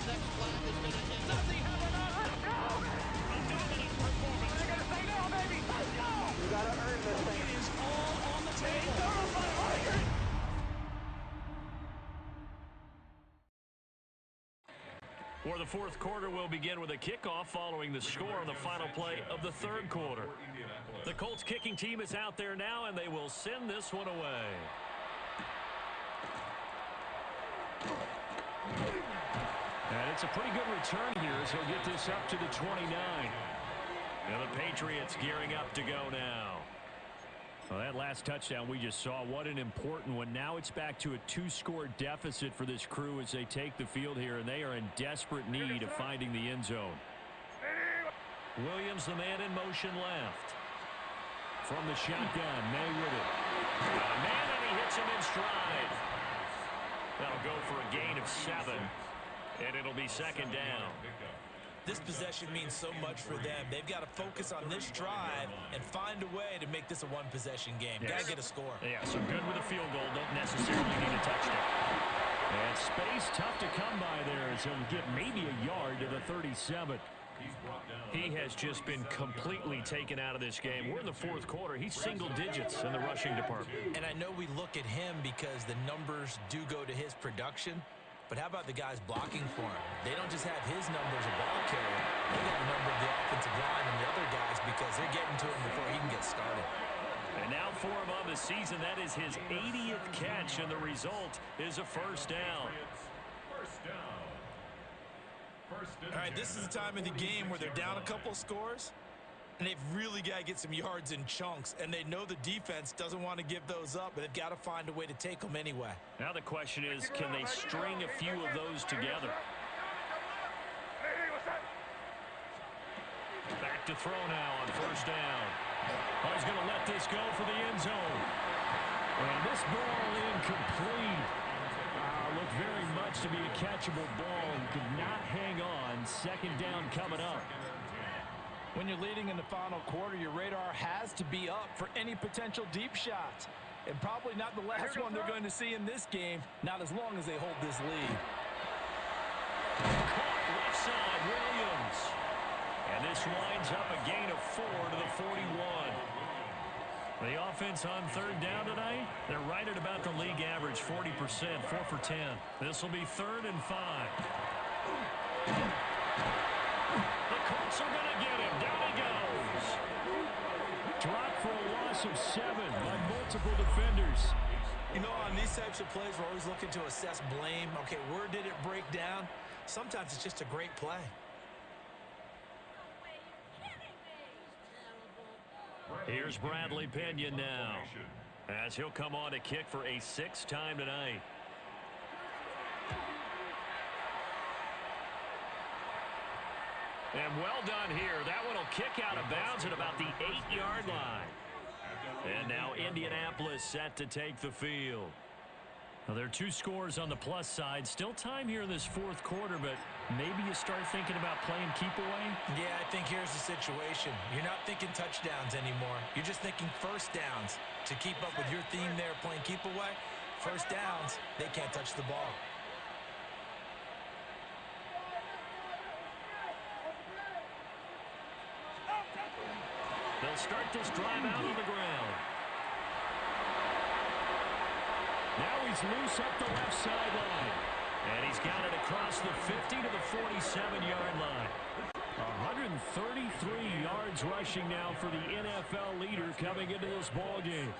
Next flag is going to hit. Does he have enough? Let's go! A dominant performance. They're going to say no, baby. Let's go! You got to earn this thing. It is all on the table. For the fourth quarter, will begin with a kickoff following the score on the final play of the third quarter. The Colts kicking team is out there now, and they will send this one away. And it's a pretty good return here as he'll get this up to the 29. And the Patriots gearing up to go now. Well, that last touchdown we just saw, what an important one. Now it's back to a 2-score deficit for this crew as they take the field here, and they are in desperate need of finding the end zone. Williams, the man in motion left. From the shotgun, May with it. Got a man, and he hits him in stride. That'll go for a gain of 7, and it'll be second down. This possession means so much for them. They've got to focus on this drive and find a way to make this a one-possession game. Yes. Got to get a score. Yeah, so good with a field goal. Don't necessarily need a touchdown. And space tough to come by there as he'll get maybe a yard to the 37. He has just been completely taken out of this game. We're in the fourth quarter. He's single digits in the rushing department. And I know we look at him because the numbers do go to his production. But how about the guys blocking for him? They don't just have his numbers a ball carrier. They got a number of the offensive line and the other guys because they're getting to him before he can get started. And now for him on the season, that is his 80th catch, and the result is a first down. All right, this is the time of the game where they're down a couple scores, and they've really got to get some yards in chunks, and they know the defense doesn't want to give those up, but they've got to find a way to take them anyway. Now the question is, can they string a few of those together? Back to throw now on first down. Oh, he's going to let this go for the end zone. And this ball incomplete. Looked very much to be a catchable ball and could not hang on. Second down coming up. When you're leading in the final quarter, your radar has to be up for any potential deep shots. And probably not the last one they're going to see in this game, not as long as they hold this lead. Caught left side, Williams. And this winds up a gain of 4 to the 41. The offense on third down tonight, they're right at about the league average, 40%, 4 for 10. This will be 3rd and 5. The Colts are going to get him. Down he goes. Dropped for a loss of 7 by multiple defenders. You know, on these types of plays, we're always looking to assess blame. Okay, where did it break down? Sometimes it's just a great play. Here's Bradley Pinion now, as he'll come on to kick for a 6th time tonight. And well done here. That one will kick out of bounds at about the 8-yard line. And now Indianapolis set to take the field. Well, there are 2 scores on the plus side. Still time here in this fourth quarter, but maybe you start thinking about playing keep away? Yeah, I think here's the situation. You're not thinking touchdowns anymore. You're just thinking first downs. To keep up with your theme there, playing keep away, first downs, they can't touch the ball. They'll start this drive out on the ground. Now he's loose up the left sideline. And he's got it across the 50 to the 47-yard line. 133 yards rushing now for the NFL leader coming into this ball game.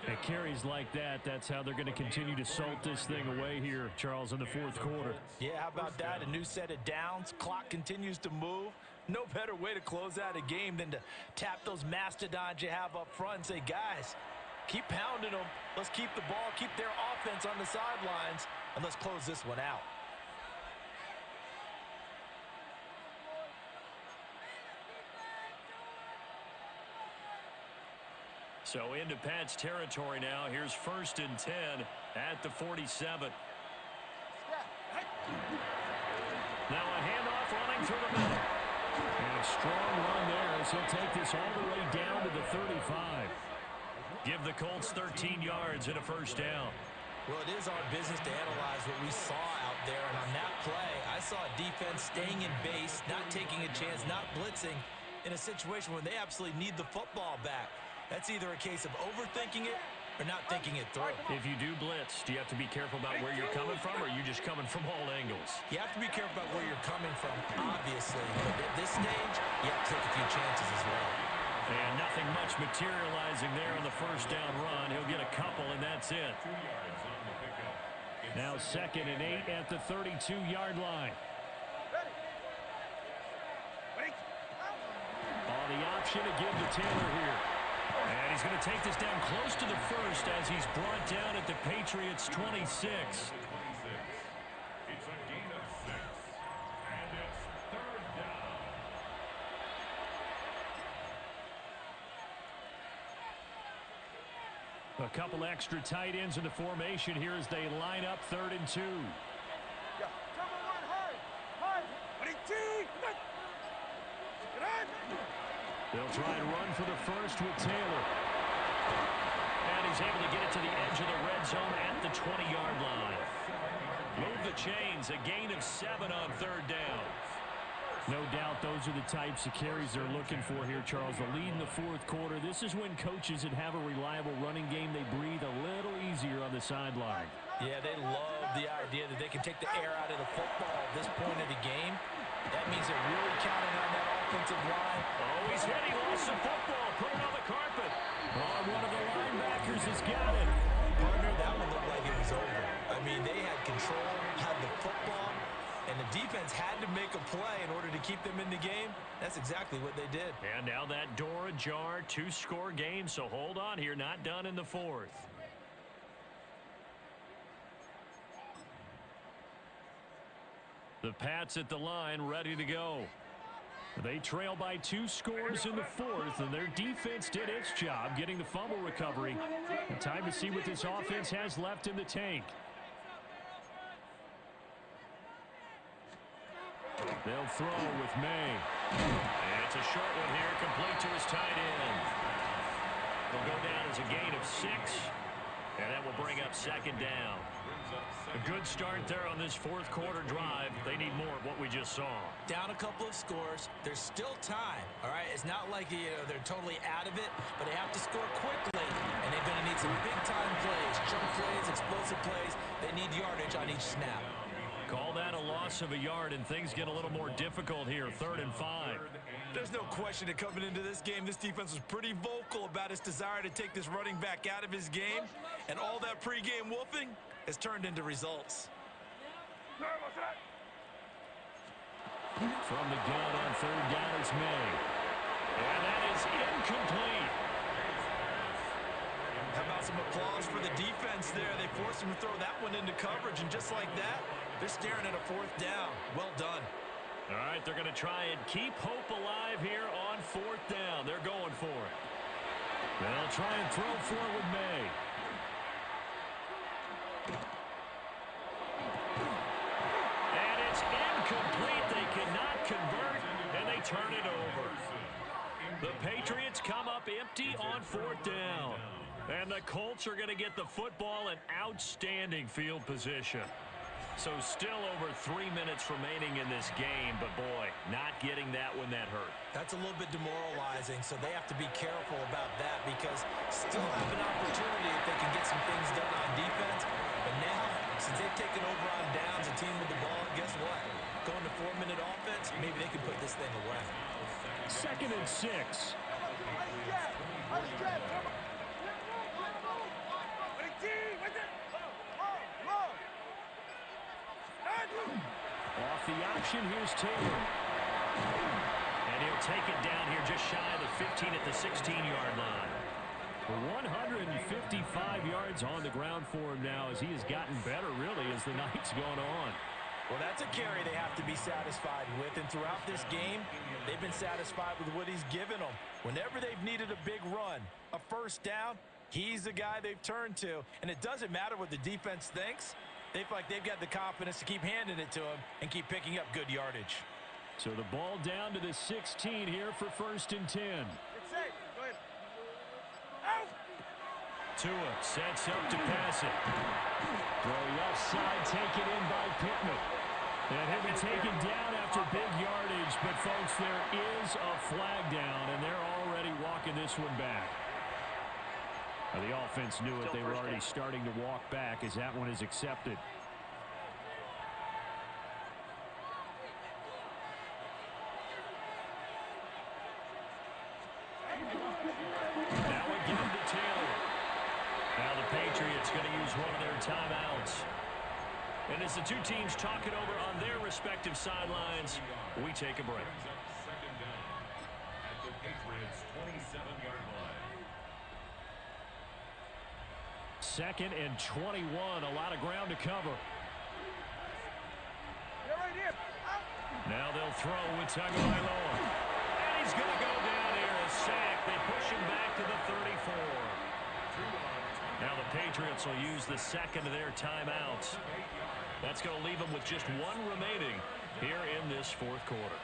At carries like that, that's how they're going to continue to salt this thing away here, Charles, in the fourth quarter. Yeah, how about that? A new set of downs. Clock continues to move. No better way to close out a game than to tap those mastodons you have up front and say, guys, Keep pounding them. Let's keep the ball, keep their offense on the sidelines, and let's close this one out. So into Pat's territory now. Here's 1st and 10 at the 47. Now a handoff running through the middle. And a strong run there as he'll take this all the way down to the 35. Give the Colts 13 yards and a 1st down. Well, it is our business to analyze what we saw out there. And on that play, I saw a defense staying in base, not taking a chance, not blitzing in a situation where they absolutely need the football back. That's either a case of overthinking it or not thinking it through. If you do blitz, do you have to be careful about where you're coming from, or are you just coming from all angles? You have to be careful about where you're coming from, obviously. But at this stage, you have to take a few chances as well. And nothing much materializing there on the 1st down run. He'll get a couple, and that's it. Now 2nd and 8 at the 32-yard line. On the option to give to Taylor here. And he's going to take this down close to the 1st as he's brought down at the Patriots' 26. It's a gain of 6, and it's 3rd down. A couple extra tight ends in the formation here as they line up 3rd and 2. They'll try and run for the 1st with Taylor. And he's able to get it to the edge of the red zone at the 20-yard line. Move the chains, a gain of 7 on 3rd down. No doubt those are the types of carries they're looking for here, Charles. The lead in the 4th quarter. This is when coaches that have a reliable running game, they breathe a little easier on the sideline. Yeah, they love the idea that they can take the air out of the football at this point of the game. That means they're really counting on that offensive line. Oh, he's hit. He lost the football. Put it on the carpet. Oh, one of the linebackers has got it. Partner, that one looked like it was over. I mean, they had control, had the football, and the defense had to make a play in order to keep them in the game. That's exactly what they did. And now that door ajar, 2-score game, so hold on here. Not done in the 4th. The Pats at the line, ready to go. They trail by 2 scores in the 4th, and their defense did its job getting the fumble recovery. And time to see what this offense has left in the tank. They'll throw with May. And it's a short one here, complete to his tight end. Will go down as a gain of 6, and that will bring up 2nd down. A good start there on this 4th quarter drive. They need more of what we just saw. Down a couple of scores. There's still time, all right? It's not like they're totally out of it, but they have to score quickly, and they're going to need some big-time plays, chunk plays, explosive plays. They need yardage on each snap. Call that a loss of a yard, and things get a little more difficult here. 3rd and 5. There's no question that coming into this game, this defense was pretty vocal about its desire to take this running back out of his game, and all that pregame wolfing has turned into results. From the gun on 3rd down is May. And that is incomplete. How about some applause for the defense there? They forced him to throw that one into coverage, and just like that, they're staring at a 4th down. Well done. All right, they're going to try and keep hope alive here on 4th down. They're going for it. They'll try and throw for it with May. And it's incomplete. They cannot convert, and they turn it over. The Patriots come up empty on 4th down. And the Colts are going to get the football in outstanding field position. So still over 3 minutes remaining in this game, but boy, not getting that when that hurt. That's a little bit demoralizing, so they have to be careful about that because still have an opportunity if they can get some things done on defense. But now, since they've taken over on downs, a team with the ball, guess what? Going to 4-minute offense, maybe they can put this thing away. 2nd and 6. Off the option, here's Taylor. And he'll take it down here just shy of the 15 at the 16-yard line. 155 yards on the ground for him now as he has gotten better, really, as the night's gone on. Well, that's a carry they have to be satisfied with, and throughout this game, they've been satisfied with what he's given them. Whenever they've needed a big run, a first down, he's the guy they've turned to, and it doesn't matter what the defense thinks. They feel like they've got the confidence to keep handing it to him and keep picking up good yardage. So the ball down to the 16 here for 1st and 10. It's safe. Go ahead. Tua sets up to pass it. Throw left side taken in by Pittman. And he'll be taken down after big yardage, but folks, there is a flag down, and they're already walking this one back. Now, the offense knew it. They were already starting to walk back as that one is accepted. Now again to Taylor. Now the Patriots going to use one of their timeouts. And as the two teams talk it over on their respective sidelines, we take a break. Second down at the Patriots' 27-yard line. 2nd and 21. A lot of ground to cover. Now they'll throw with Tagovailoa. And he's going to go down here. A sack. They push him back to the 34. Now the Patriots will use the second of their timeouts. That's going to leave them with just one remaining here in this 4th quarter.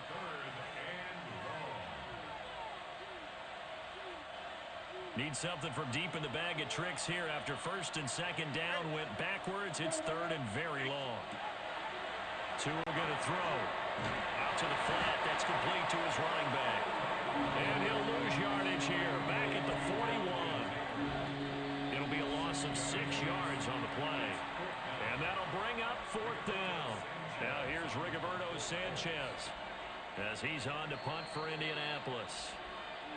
Need something from deep in the bag of tricks here after 1st and 2nd down went backwards. It's 3rd and very long. Tua going to throw. Out to the flat. That's complete to his running back. And he'll lose yardage here. Back at the 41. It'll be a loss of 6 yards on the play. And that'll bring up 4th down. Now here's Rigoberto Sanchez as he's on to punt for Indianapolis.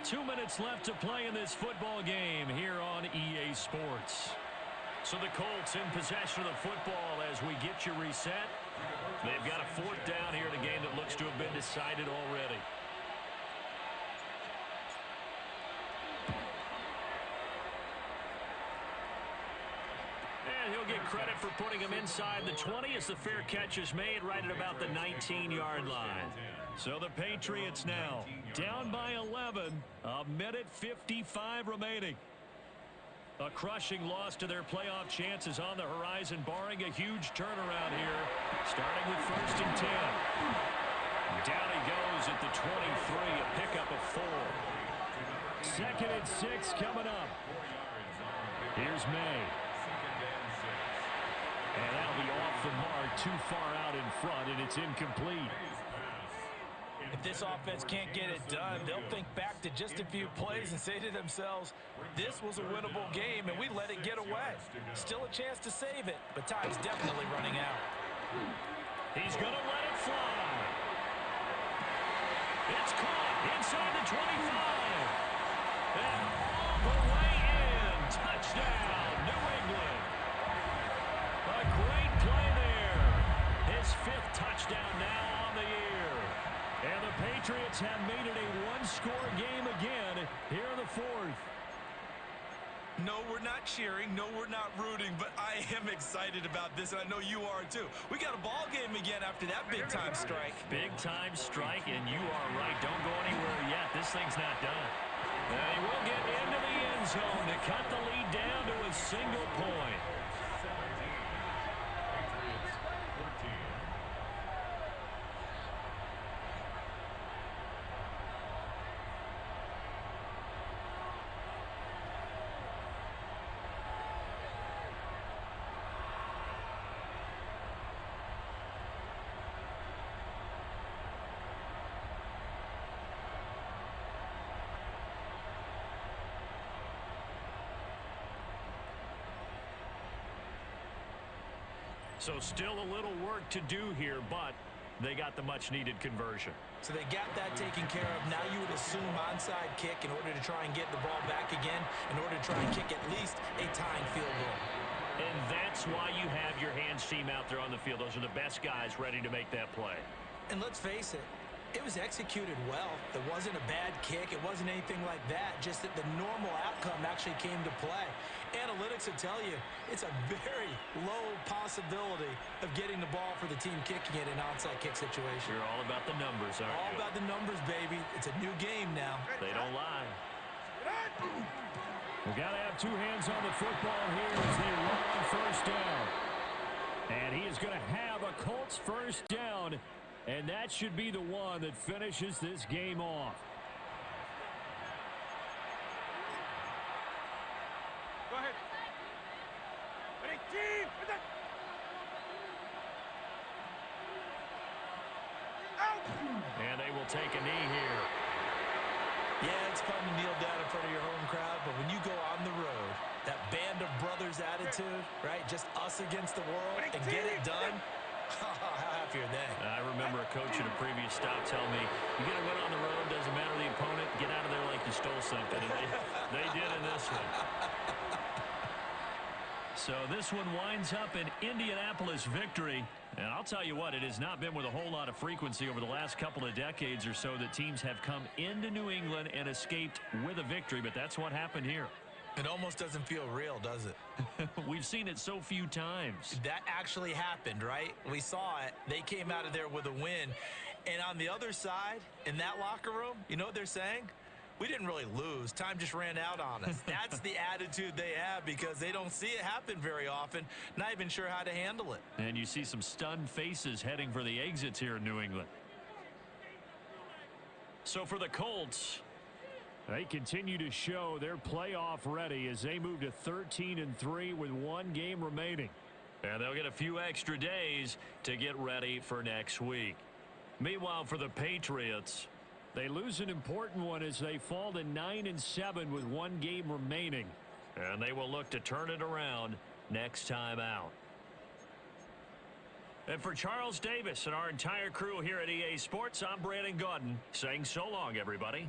2 minutes left to play in this football game here on EA Sports. So the Colts in possession of the football as we get you reset. They've got a 4th down here in a game that looks to have been decided already. And he'll get credit for putting him inside the 20 as the fair catch is made right at about the 19-yard line. So the Patriots now down by 11, a minute 55 remaining. A crushing loss to their playoff chances on the horizon, barring a huge turnaround here, starting with 1st and 10. Down he goes at the 23, a pickup of 4. 2nd and 6 coming up. Here's May. And that'll be off the mark, too far out in front, and it's incomplete. If this offense can't get it done, they'll think back to just a few plays and say to themselves, this was a winnable game, and we let it get away. Still a chance to save it, but time's definitely running out. He's going to let it fly. It's caught inside the 25. And all the way in. Touchdown, New England. A great play there. His 5th touchdown now on the year. And the Patriots have made it a one-score game again here in the 4th. No, we're not cheering. No, we're not rooting, but I am excited about this, and I know you are too. We got a ball game again after that big-time strike. Big-time strike, and you are right. Don't go anywhere yet. This thing's not done. And he will get into the end zone to cut the lead down to a single point. So still a little work to do here, but they got the much-needed conversion. So they got that taken care of. Now you would assume onside kick in order to try and get the ball back again, in order to try and kick at least a tying field goal. And that's why you have your hands team out there on the field. Those are the best guys ready to make that play. And let's face it, It was executed well. It wasn't a bad kick. It wasn't anything like that. Just that the normal outcome actually came to play. Analytics will tell you it's a very low possibility of getting the ball for the team kicking it in an onside kick situation. You're all about the numbers, aren't you? All about the numbers, baby. It's a new game now. They don't lie. We've got to have two hands on the football here as they run on first down. And he is going to have a Colts first down. And that should be the one that finishes this game off. Go ahead. Ready, team. Out. And they will take a knee here. Yeah, it's fun to kneel down in front of your home crowd, but when you go on the road, that band of brothers attitude, right? Just us against the world and get it done. How happy are they? I remember a coach at a previous stop tell me, you get a win on the road, doesn't matter the opponent, get out of there like you stole something. And they did in this one. So this one winds up an Indianapolis victory. And I'll tell you what, it has not been with a whole lot of frequency over the last couple of decades or so that teams have come into New England and escaped with a victory, but that's what happened here. It almost doesn't feel real, does it? We've seen it so few times. That actually happened, right? We saw it. They came out of there with a win. And on the other side, in that locker room, you know what they're saying? We didn't really lose. Time just ran out on us. That's the attitude they have because they don't see it happen very often. Not even sure how to handle it. And you see some stunned faces heading for the exits here in New England. So for the Colts, they continue to show they're playoff ready as they move to 13-3 with one game remaining. And they'll get a few extra days to get ready for next week. Meanwhile, for the Patriots, they lose an important one as they fall to 9-7 with one game remaining. And they will look to turn it around next time out. And for Charles Davis and our entire crew here at EA Sports, I'm Brandon Gaudin saying so long, everybody.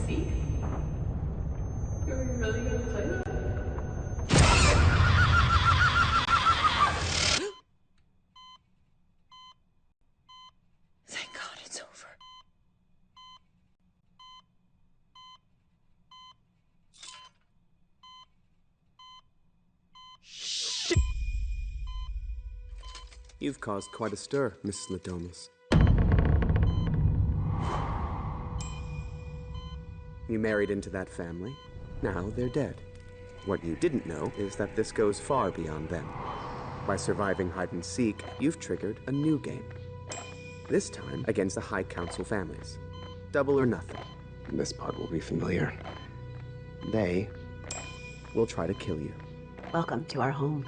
See? You're really gonna play that? Thank God it's over. Shit. You've caused quite a stir, Mrs. Ladomas. You married into that family. Now they're dead. What you didn't know is that this goes far beyond them. By surviving hide-and-seek, you've triggered a new game. This time against the High Council families. Double or nothing. This part will be familiar. They will try to kill you. Welcome to our home.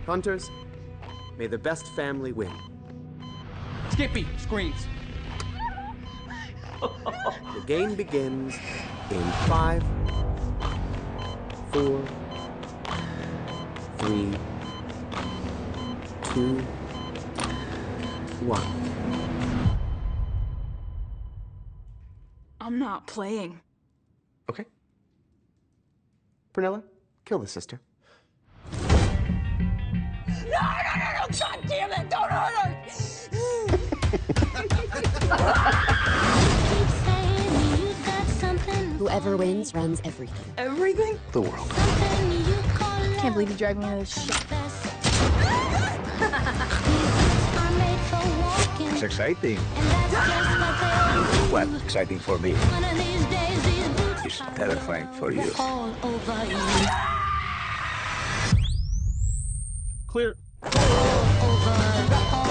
Hunters, may the best family win. Skippy screams. The game begins in 5, 4, 3, 2, 1. I'm not playing. Okay. Prunella, kill the sister. No! God damn it! Don't hurt her! Whoever wins runs everything. Everything? The world. Can't believe you dragged me out of this shit. It's exciting. Well, exciting for me. It's terrifying for you. Clear. forever.